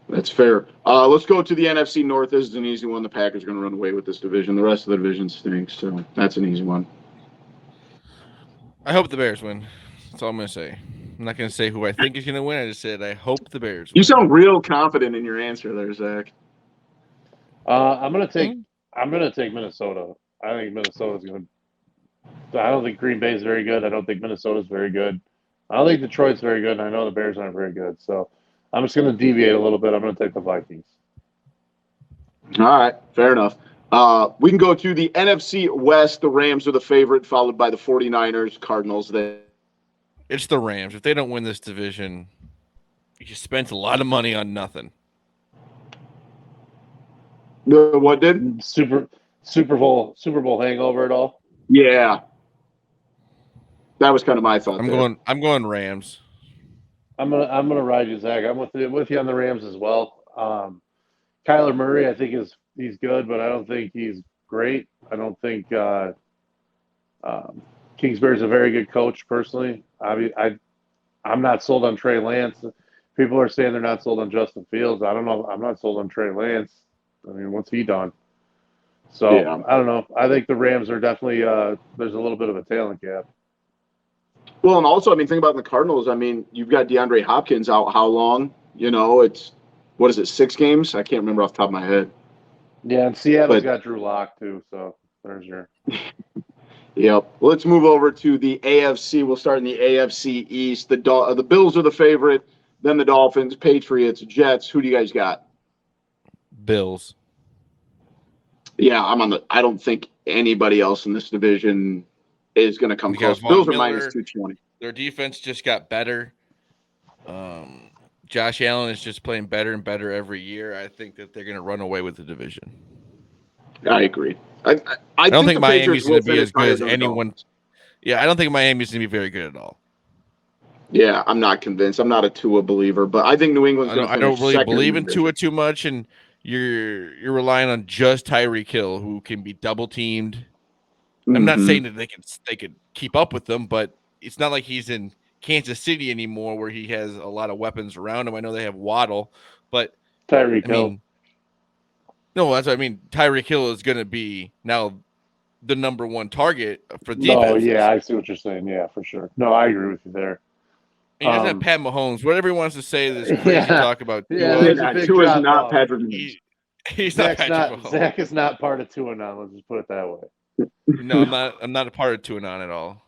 that's fair. Let's go to the NFC North. This is an easy one. The Packers are going to run away with this division. The rest of the division stinks, so that's an easy one. I hope the Bears win. That's all I'm going to say. I'm not going to say who I think is going to win. I just said I hope the Bears win. You sound real confident in your answer there, Zach. I'm gonna take Minnesota. I think Minnesota's gonna. I don't think Green Bay is very good. I don't think Minnesota's very good. I don't think Detroit's very good. And I know the Bears aren't very good. So I'm just gonna deviate a little bit. I'm gonna take the Vikings. All right, fair enough. We can go to the NFC West. The Rams are the favorite, followed by the 49ers, Cardinals. It's the Rams. If they don't win this division, you spent a lot of money on nothing. What did? Super Bowl hangover at all? Yeah, that was kind of my thought. I'm going Rams. I'm gonna ride you, Zach. I'm with you on the Rams as well. Kyler Murray, I think he's good, but I don't think he's great. I don't think Kingsbury's a very good coach personally. I'm not sold on Trey Lance. People are saying they're not sold on Justin Fields. I don't know. I'm not sold on Trey Lance. I mean, what's he done? So yeah. I don't know. I think the Rams are definitely there's a little bit of a talent gap. Well, and also, I mean, think about the Cardinals. I mean, you've got DeAndre Hopkins out how long? You know, it's what is it, 6 games? I can't remember off the top of my head. Yeah, and Seattle's got Drew Lock too. So there's your. Yep. Well, let's move over to the AFC. We'll start in the AFC East. The Bills are the favorite. Then the Dolphins, Patriots, Jets. Who do you guys got? Bills. Yeah, I don't think anybody else in this division is going to come close. Bills are minus 220. Their defense just got better. Josh Allen is just playing better and better every year. I think that they're going to run away with the division. I agree. I don't think Miami's going to be as good as anyone. Yeah, I don't think Miami's going to be very good at all. Yeah, I'm not convinced. I'm not a Tua believer, but I think New England's going to finish second. I don't really believe in Tua too much, and you're relying on just Tyreek Hill, who can be double teamed. Mm-hmm. I'm not saying that they could keep up with them, but it's not like he's in Kansas City anymore, where he has a lot of weapons around him. I know they have Waddle, but Tyreek Hill. No, that's what I mean. Tyreek Hill is going to be now the number one target for defense. Oh, yeah, I see what you're saying. Yeah, for sure. No, I agree with you there. He doesn't have Pat Mahomes. Whatever he wants to say, this crazy talk about. Tua is not Patrick Mahomes. He's not Patrick Mahomes. Zach is not part of Tuanon. Let's just put it that way. No, I'm not a part of Tuanon at all.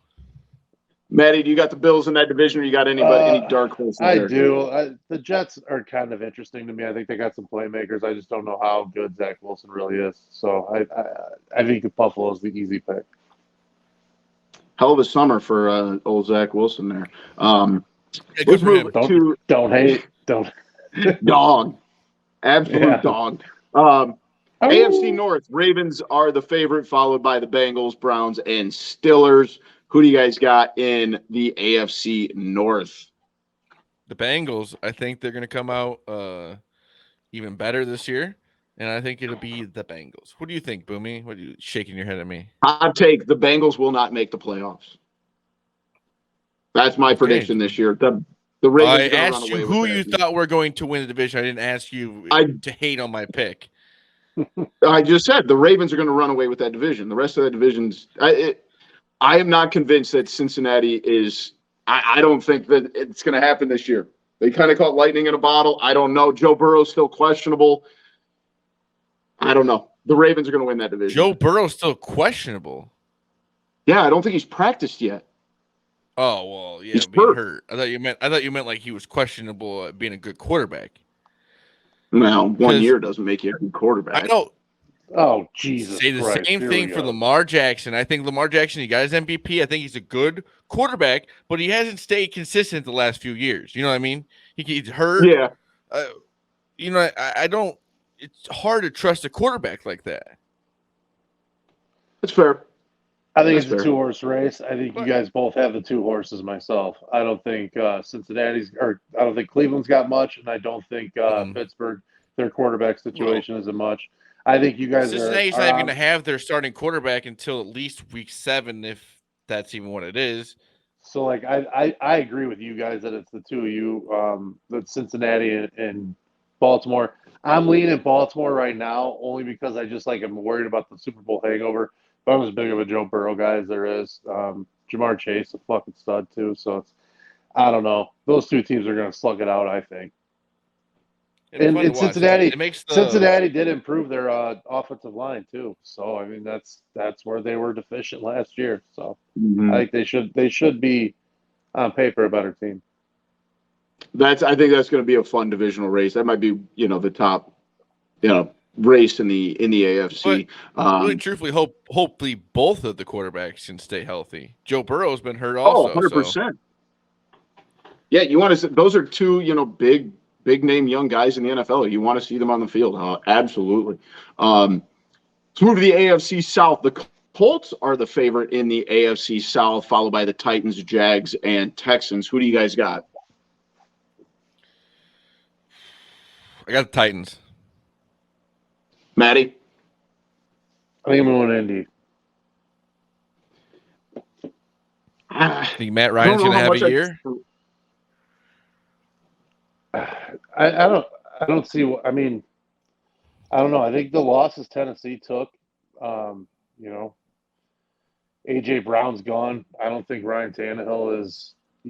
Maddie, do you got the Bills in that division, or you got any dark horses? I do. The Jets are kind of interesting to me. I think they got some playmakers. I just don't know how good Zach Wilson really is. So I think Buffalo is the easy pick. Hell of a summer for old Zach Wilson there. Let's move to don't hate. Dog. Absolute dog. AFC North, Ravens are the favorite, followed by the Bengals, Browns, and Steelers. Who do you guys got in the AFC North? The Bengals, I think they're going to come out even better this year, and I think it'll be the Bengals. What do you think, Boomy? What are you shaking your head at me? Hot take, the Bengals will not make the playoffs. That's my prediction this year. The Ravens. I asked you who you thought were going to win the division. I didn't ask you to hate on my pick. I just said the Ravens are going to run away with that division. The rest of the divisions, I am not convinced that Cincinnati is – I don't think that it's going to happen this year. They kind of caught lightning in a bottle. I don't know. Joe Burrow's still questionable. I don't know. The Ravens are going to win that division. Joe Burrow's still questionable? Yeah, I don't think he's practiced yet. Oh, well, yeah, being hurt. I thought you meant like he was questionable at being a good quarterback. Well, 1 year doesn't make you a good quarterback. I know. Oh, Jesus Say the Christ. same thing for Lamar Jackson. I think Lamar Jackson, he got his MVP. I think he's a good quarterback, but he hasn't stayed consistent the last few years. You know what I mean? He's hurt. Yeah. I don't – it's hard to trust a quarterback like that. That's fair. I think it's a 2-horse race. I think you guys both have the 2 horses myself. I don't think I don't think Cleveland's got much, and I don't think Pittsburgh, their quarterback situation isn't much. I think you guys Cincinnati's not even going to have their starting quarterback until at least week 7, if that's even what it is. So like I agree with you guys that it's the two of you, that Cincinnati and Baltimore. I'm leaning Baltimore right now only because I just like I'm worried about the Super Bowl hangover. But I'm as big of a Joe Burrow guy as there is. Jamar Chase, a fucking stud too. So it's I don't know. Those two teams are going to slug it out, I think. It'd be fun to watch. Cincinnati, It makes the Cincinnati did improve their offensive line too. So I mean that's where they were deficient last year. So I think they should be on paper a better team. I think that's going to be a fun divisional race. That might be, the top, race in the AFC. But really, truthfully, hopefully both of the quarterbacks can stay healthy. Joe Burrow's been hurt also. 100%. So. Yeah, you want to. Those are two, big name young guys in the NFL. You want to see them on the field. Absolutely. Let's move to the AFC South. The Colts are the favorite in the AFC South, followed by the Titans, Jags, and Texans. Who do you guys got? I got the Titans. Matty? I think I'm going Indy. I think Matt Ryan's going to have a year. I don't see. I mean, I don't know. I think the losses Tennessee took. AJ Brown's gone. I don't think Ryan Tannehill is. I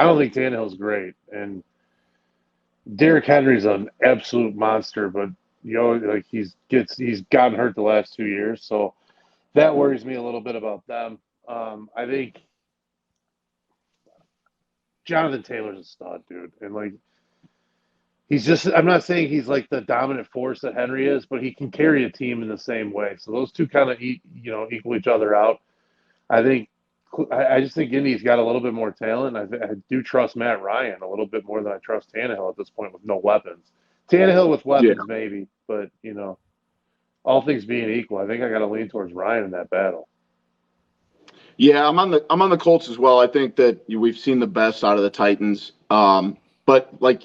don't think Tannehill's great, and Derrick Henry's an absolute monster. But like he's gotten hurt the last 2 years, so that worries me a little bit about them. I think Jonathan Taylor's a stud, dude, and like. He's just, I'm not saying he's like the dominant force that Henry is, but he can carry a team in the same way. So those two kind of, equal each other out. I just think Indy's got a little bit more talent. I do trust Matt Ryan a little bit more than I trust Tannehill at this point with no weapons. Tannehill with weapons, maybe, but, all things being equal, I think I got to lean towards Ryan in that battle. Yeah, I'm on the Colts as well. I think that we've seen the best out of the Titans. But like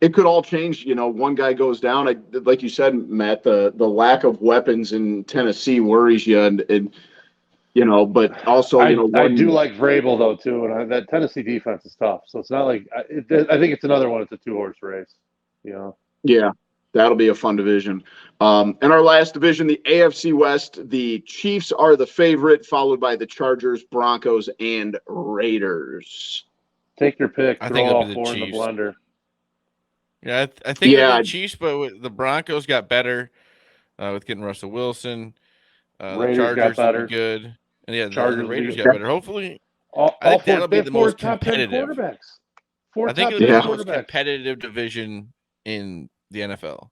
it could all change. One guy goes down. Like you said, Matt, the lack of weapons in Tennessee worries you, and but also I do like Vrabel though too, and that Tennessee defense is tough. So it's not like I think it's another one. It's a 2-horse race. Yeah, that'll be a fun division. And our last division, the AFC West, the Chiefs are the favorite, followed by the Chargers, Broncos, and Raiders. Take your pick. I Throw think it'll all be the four in the Chiefs. blender. Yeah, I think it'll be the Chiefs, but the Broncos got better with getting Russell Wilson. The Chargers will be good. And yeah, the Raiders got better. Hopefully, I think that'll be the most competitive. I think it'll be the most competitive division in the NFL.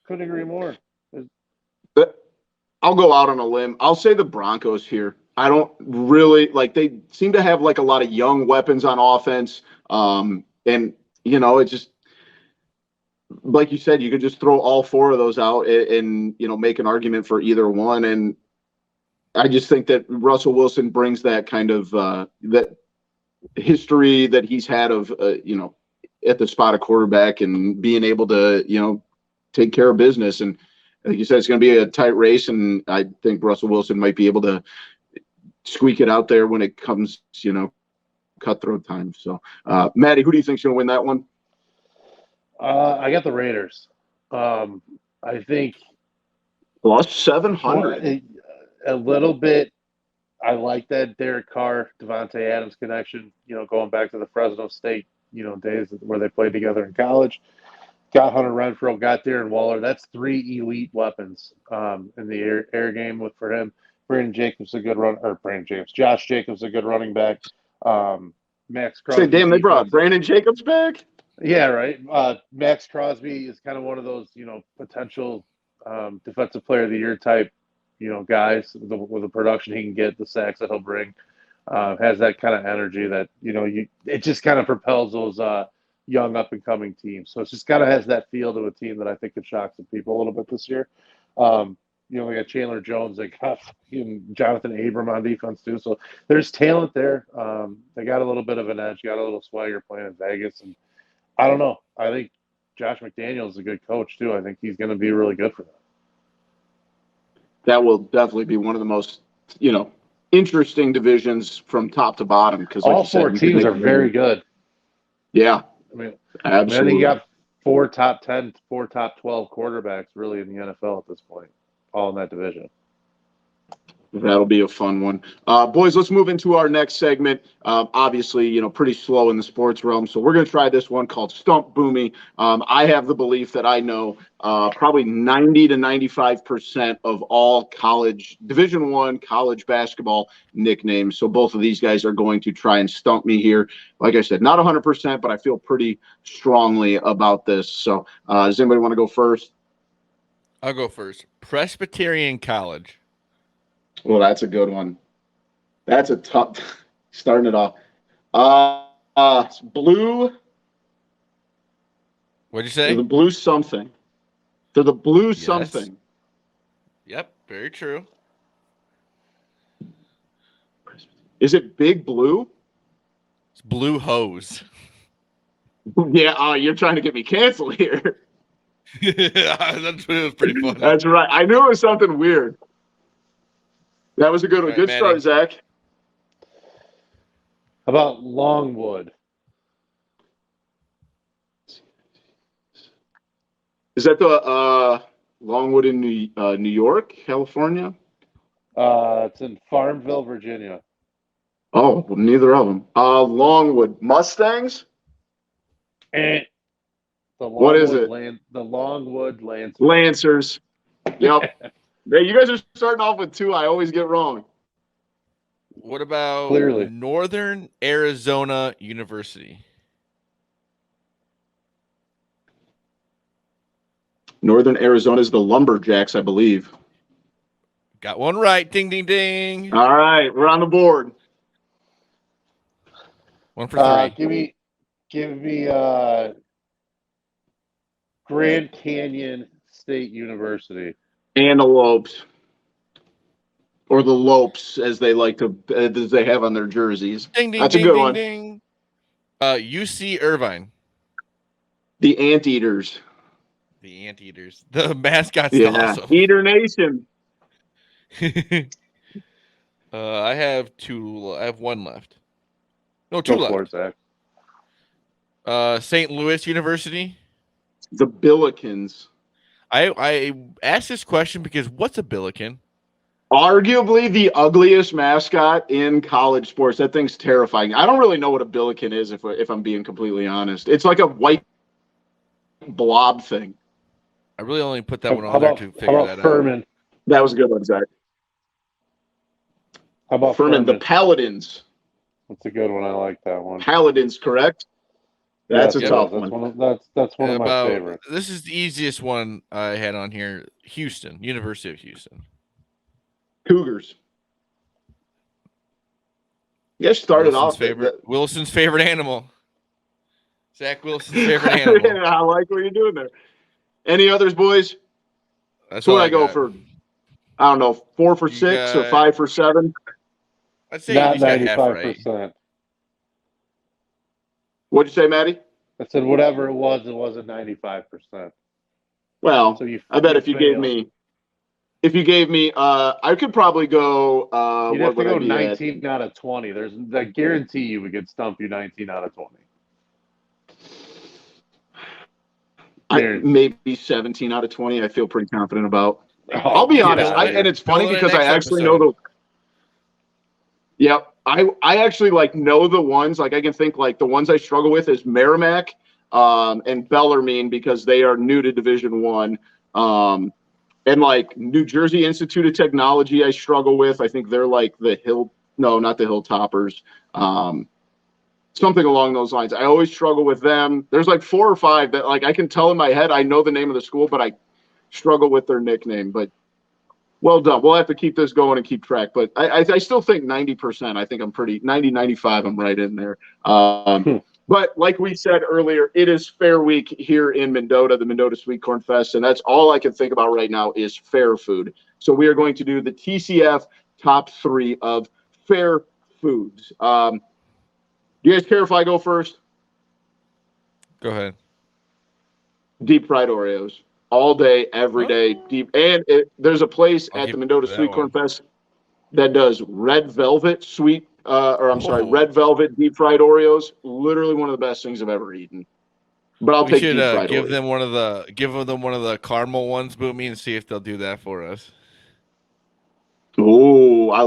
Couldn't agree more. I'll go out on a limb. I'll say the Broncos here. I don't really they seem to have a lot of young weapons on offense. And it's just like you said, you could just throw all four of those out and make an argument for either one. And I just think that Russell Wilson brings that kind of that history that he's had of at the spot of quarterback and being able to take care of business. And like you said, it's going to be a tight race, and I think Russell Wilson might be able to squeak it out there when it comes cutthroat time. So Maddie, who do you think's going to win that one? I got the Raiders. I think plus 700. A little bit. I like that Derek Carr, Devontae Adams connection. Going back to the Fresno State, days where they played together in college. Got Hunter Renfrow, got Darren Waller. That's 3 elite weapons in the air game for him. Josh Jacobs a good running back. Max Crosby. Say, damn, they brought Brandon Jacobs back. Yeah, right. Max Crosby is kind of one of those, potential defensive player of the year type, guys with the production he can get, the sacks that he'll bring. Has that kind of energy that, it just kind of propels those young up and coming teams. So it's just kind of has that feel to a team that I think could shock some people a little bit this year. They got Chandler Jones, they got Jonathan Abram on defense too. So there's talent there. They got a little bit of an edge, got a little swagger playing in Vegas, and I don't know. I think Josh McDaniels is a good coach too. I think he's going to be really good for them. That will definitely be one of the most, interesting divisions from top to bottom. Because like all you said, four teams are very good. Yeah, I absolutely. think you got 4 top 10, 4 top 12 quarterbacks really in the NFL at this point, all in that division. That'll be a fun one. Boys, let's move into our next segment. Obviously, pretty slow in the sports realm. So we're going to try this one called Stump Boomy. I have the belief that I know probably 90 to 95% of all college Division I college basketball nicknames. So both of these guys are going to try and stump me here. Like I said, not 100%, but I feel pretty strongly about this. So does anybody want to go first? I'll go first. Presbyterian College. Well, that's a good one. That's a tough starting it off. Blue. What'd you say? The blue something. They're the blue Yes. something. Yep, very true. Is it Big Blue? It's Blue Hose. Yeah, you're trying to get me canceled here. That's what it was pretty funny. That's right. I knew it was something weird. That was a good one. All right, Good start, Maddie. Zach. How about Longwood? Is that the Longwood in New York, California? It's in Farmville, Virginia. Oh, well, neither of them. Longwood Mustangs. The What is it? The Longwood Lancers. Lancers. Yep. Hey, you guys are starting off with two I always get wrong. What about Clearly. Northern Arizona University? Northern Arizona is the Lumberjacks, I believe. Got one right. Ding, ding, ding. All right, we're on the board. 1 for 3. Give me Grand Canyon State University. Antelopes, or the Lopes, as they like to, as they have on their jerseys. Ding, ding, That's ding, a good ding, one. ding. UC Irvine. The Anteaters. The Anteaters. The mascot's Yeah, awesome. Eater Nation. I have one left. No, two Go left. for it, Zach. St. Louis University. The Billikens. I asked this question because what's a Billiken? Arguably the ugliest mascot in college sports. That thing's terrifying. I don't really know what a Billiken is, if I'm being completely honest. It's like a white blob thing. I really only put that one on there to figure that Furman? out. That was a good one, Zach. How about Furman? Furman? The Paladins. That's a good one. I like that one. Paladins, correct? That's Yes, a it tough is. one. That's one of my favorites. This is the easiest one I had on here. Houston, University of Houston. Cougars. You guys started off. Wilson's favorite animal. Zach Wilson's favorite animal. I like what you're doing there. Any others, boys? That's what all I go got. for. I don't know, 4 for 6 or 5 for 7. I'd say Not you just got half right. 95%. What'd you say, Maddie? I said whatever it wasn't 95%. Well, So I bet if you gave me, I could probably go. You'd what have to would go I be 19 out of 20. I guarantee you we could stump you 19 out of 20. Maybe 17 out of 20. I feel pretty confident about. Oh, I'll be honest, and it's funny because I actually know the. Yep, I actually know the ones. Like I can think the ones I struggle with is Merrimack, and Bellarmine because they are new to Division I. And New Jersey Institute of Technology, I struggle with. I think they're not the Hilltoppers. Something along those lines. I always struggle with them. There's 4 or 5 that I can tell in my head. I know the name of the school, but I struggle with their nickname. But well done. We'll have to keep this going and keep track. But I still think 90%. I think I'm 95. I'm right in there. But like we said earlier, it is Fair Week here in Mendota, the Mendota Sweet Corn Fest, and that's all I can think about right now is fair food. So we are going to do the TCF top 3 of fair foods. Do you guys care if I go first? Go ahead. Deep fried Oreos. All day, every day, deep. And there's a place at the Mendota Sweet Corn Fest. that does red velvet red velvet deep fried Oreos. Literally one of the best things I've ever eaten. But I'll We take should deep fried give Oreos. them one of the caramel ones, Boomy, and see if they'll do that for us. Oh, I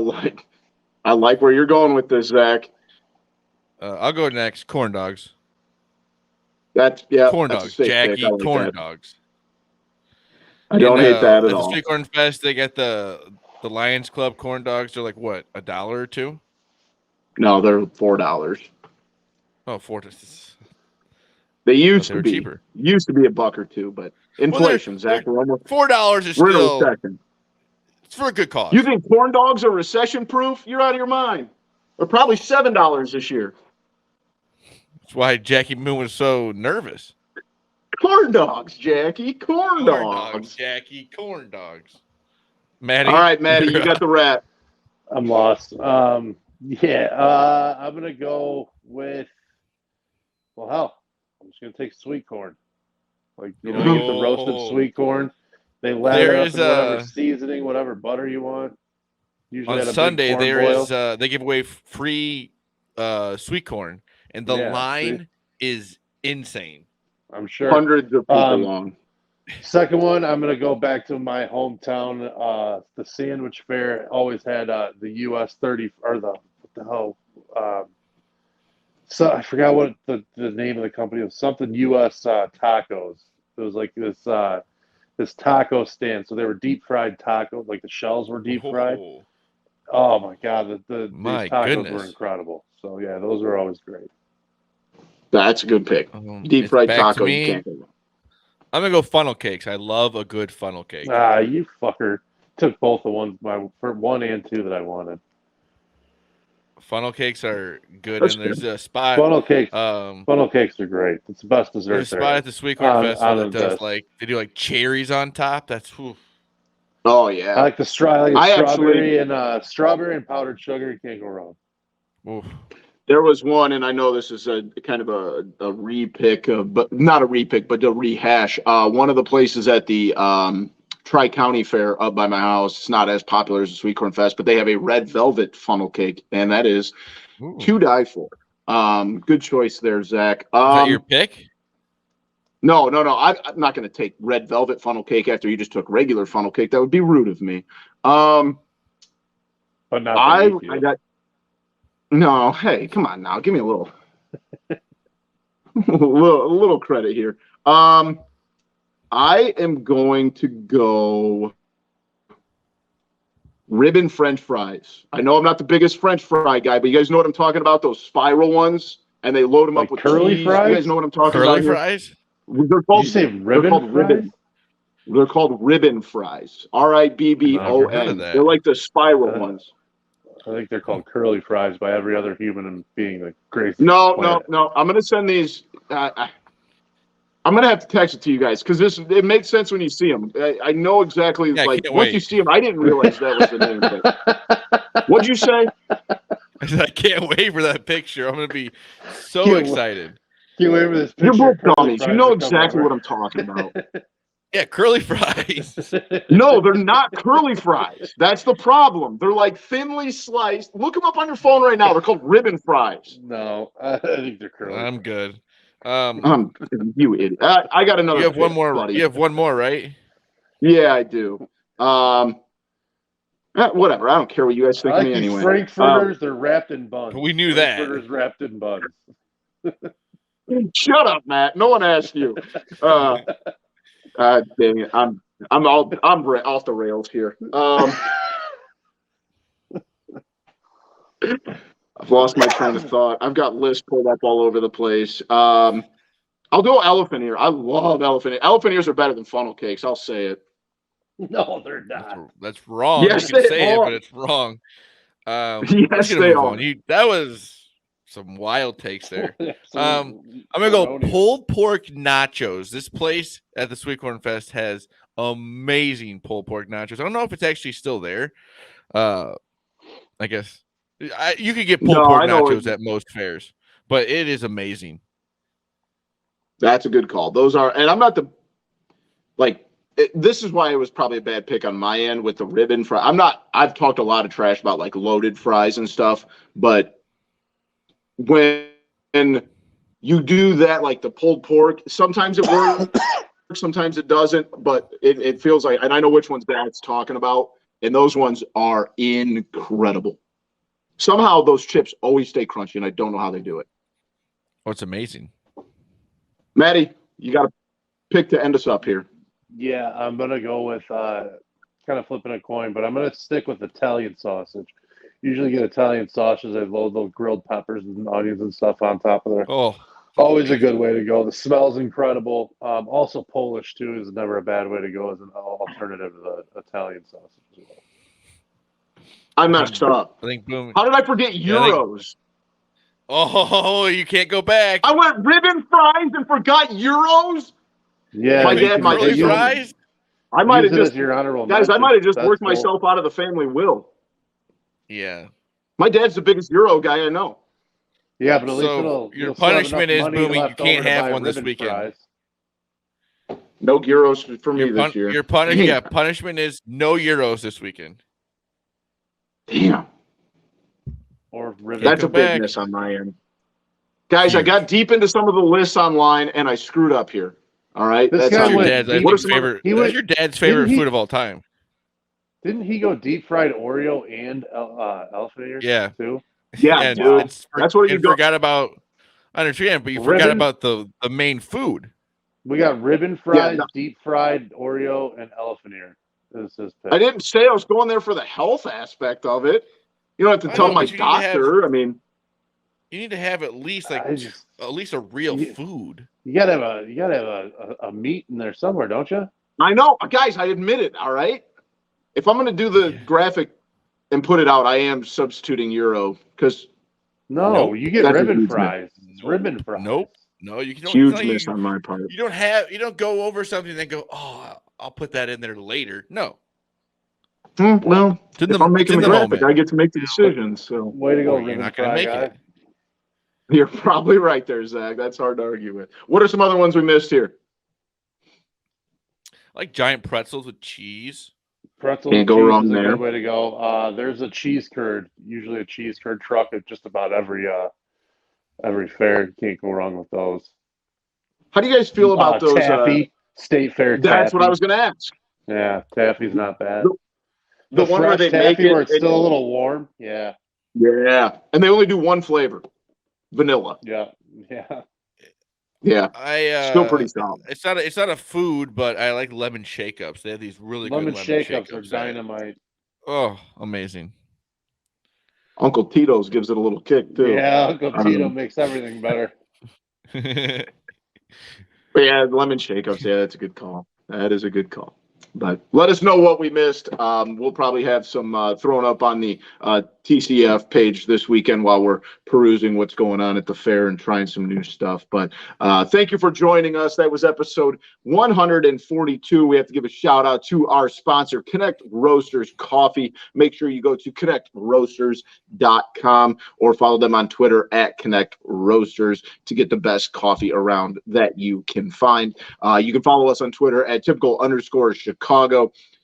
like where you're going with this, Zach. I'll go next. Corn dogs. That's Corn that's a dogs. safe pick. I Jackie, like corn that. dogs. I don't hate that at the all. Sweet Corn Fest, they get the Lions Club corn dogs. They're like what, $1 or $2? No, they're $4. Oh, They used they to were be cheaper. Used to be $1 or $2, but inflation, Zach. We're $4 is we're in a still recession. it's for a good cause. You think corn dogs are recession proof? You're out of your mind. They're probably $7 this year. That's why Jackie Moon was so nervous. Corn dogs, Jackie. Corn dogs. Jackie. Corn dogs. Maddie. All right, Maddie, you got the wrap. I'm lost. I'm gonna go with. Well, hell, I'm just gonna take sweet corn. Like you get the roasted sweet corn. They lather up in whatever seasoning, whatever butter you want. Usually on Sunday they give away free sweet corn, and the line is insane. I'm sure Hundreds of people long. Second one, I'm gonna go back to my hometown. The Sandwich Fair always had the US 30 or what the hell. So I forgot what the name of the company was. Something US tacos. It was like this taco stand. So they were deep fried tacos, like the shells were deep fried. Oh my god, these tacos were incredible. So yeah, those were always great. That's a good pick. Deep fried taco, you can't go wrong. I'm gonna go funnel cakes. I love a good funnel cake. You fucker. Took both the ones for 1 and 2 that I wanted. Funnel cakes are good, That's and there's a spot. Funnel cakes are great. It's the best dessert. There's a spot at the Sweet Corn Festival that does they do like cherries on top. That's Oh yeah. I like the strawberry and powdered sugar. You can't go wrong. Oof. There was one, and I know this is a kind of a re-pick, but not a re-pick, but a rehash. One of the places at the Tri-County Fair up by my house, it's not as popular as the Sweet Corn Fest, but they have a red velvet funnel cake, and that is to die for. Good choice there, Zach. Is that your pick? No. I'm not going to take red velvet funnel cake after you just took regular funnel cake. That would be rude of me. But not I got. No, hey, come on now. Give me a little little credit here. I am going to go ribbon French fries. I know I'm not the biggest French fry guy, but you guys know what I'm talking about? Those spiral ones, and they load them up with curly cheese. fries? You guys know what I'm talking about? Curly fries? They're called, Did you say ribbon fries? They're called ribbon fries. RIBBON. They're like the spiral ones. I think they're called curly fries by every other human being that graces. No. I'm going to send these. I'm going to have to text it to you guys because it makes sense when you see them. I know exactly. Once you see them, I didn't realize that was the name. But what'd you say? I can't wait for that picture. I'm going to be so excited. Can't wait for this picture. You're both dummies. You know exactly what I'm talking about. Yeah, curly fries. No, they're not curly fries. That's the problem. They're like thinly sliced. Look them up on your phone right now. They're called ribbon fries. No, I think they're curly. I'm good. You idiot. I got another. You have one more. Buddy. You have one more, right? Yeah, I do. Whatever. I don't care what you guys think of me anyway. Frankfurters, they're wrapped in buns. We knew that. Frankfurters wrapped in buns. Shut up, Matt. No one asked you. Dang it. I'm off the rails here. I've lost my train of thought. I've got lists pulled up all over the place. I'll do elephant ear. I love elephant ear. Elephant ears are better than funnel cakes. I'll say it. No, they're not. That's wrong. Yes, you can say it, but it's wrong. Yes, they are. That was some wild takes there. I'm gonna go pulled pork nachos. This place at the Sweet Corn Fest has amazing pulled pork nachos. I don't know if it's actually still there. I guess you could get pulled pork nachos at most fairs, but it is amazing. That's a good call. Those are, and I'm not the this is why it was probably a bad pick on my end with the ribbon fry. I've talked a lot of trash about like loaded fries and stuff, but when you do that, like the pulled pork, sometimes it works, sometimes it doesn't, but it feels like, and I know which ones Dad's talking about, and those ones are incredible. Somehow those chips always stay crunchy, and I don't know how they do it. Oh, it's amazing. Maddie, you got to pick to end us up here. Yeah, I'm gonna go with kind of flipping a coin, but I'm gonna stick with Italian sausage. Usually get Italian sausages. They load those grilled peppers and onions and stuff on top of there. Oh, always a good way to go. The smell's incredible. Also, Polish too is never a bad way to go as an alternative to the Italian sausage as well. I messed up. I think Boom. How did I forget Euros? Oh, you can't go back. I went ribbon fries and forgot Euros. Yeah, my dad might have fries. I might have just your honorable guys. I might have just worked cool. myself out of the family will. Yeah, my dad's the biggest Euro guy I know. Yeah, but at least your punishment is Boomy. You can't have one this weekend. Fries. No Euros for me this year. Your punishment is no Euros this weekend. Damn. Or ribbon. That's a big miss on my end. Guys, I got deep into some of the lists online and I screwed up here. All right. That's your dad's favorite food of all time. Didn't he go deep fried Oreo and elephant ears? Yeah. Too? Yeah, dude. That's what you forgot about. I understand, but you forgot about the main food. We got ribbon fries, deep fried Oreo, and elephant ear. I didn't say I was going there for the health aspect of it. You don't have to tell my doctor. I mean, you need to have at least at least a real food. You gotta have a meat in there somewhere, don't you? I know, guys. I admit it. All right. If I'm going to do the graphic and put it out, I am substituting Euro because you get ribbon fries. It's ribbon fries. Nope. No, you don't. Huge miss on my part. You don't go over something and then go, oh, I'll put that in there later. No. Well, if I'm making the graphic, I get to make the decision. So way to go, you're not going to make it. You're probably right there, Zach. That's hard to argue with. What are some other ones we missed here? Like giant pretzels with cheese. Pretzels can't go wrong there. Good way to go. There's a cheese curd, usually a cheese curd truck at just about every fair. Can't go wrong with those. How do you guys feel about those? Taffy, State Fair. That's taffy. What I was going to ask. Yeah, taffy's not bad. The one where they make it where it's still a little warm. Yeah. Yeah, and they only do one flavor, vanilla. Yeah. Still pretty solid. It's not a food, but I like lemon shake-ups. They have these really good lemon shake-ups. Are dynamite. Oh, amazing. Uncle Tito's gives it a little kick too. Yeah, Uncle Tito makes everything better. But yeah, lemon shake-ups. Yeah, that's a good call. That is a good call. But let us know what we missed. We'll probably have some thrown up on the TCF page this weekend while we're perusing what's going on at the fair and trying some new stuff. But thank you for joining us. That was episode 142. We have to give a shout out to our sponsor, Connect Roasters Coffee. Make sure you go to connectroasters.com or follow them on Twitter at Connect Roasters to get the best coffee around that you can find. You can follow us on Twitter at typical_Chicago.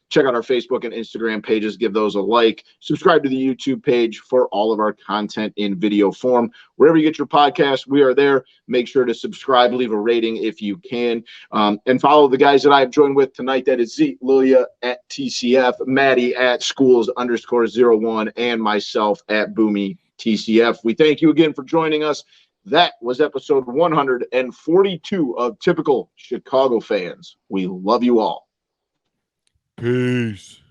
Check out our Facebook and Instagram pages. Give those a like. Subscribe to the YouTube page for all of our content in video form. Wherever you get your podcast, we are there. Make sure to subscribe, leave a rating if you can, and follow the guys that I've joined with tonight. That is Zeke Lilia at TCF, Maddie at schools_01, and myself at Boomy TCF. We thank you again for joining us. That was episode 142 of Typical Chicago Fans. We love you all. Peace.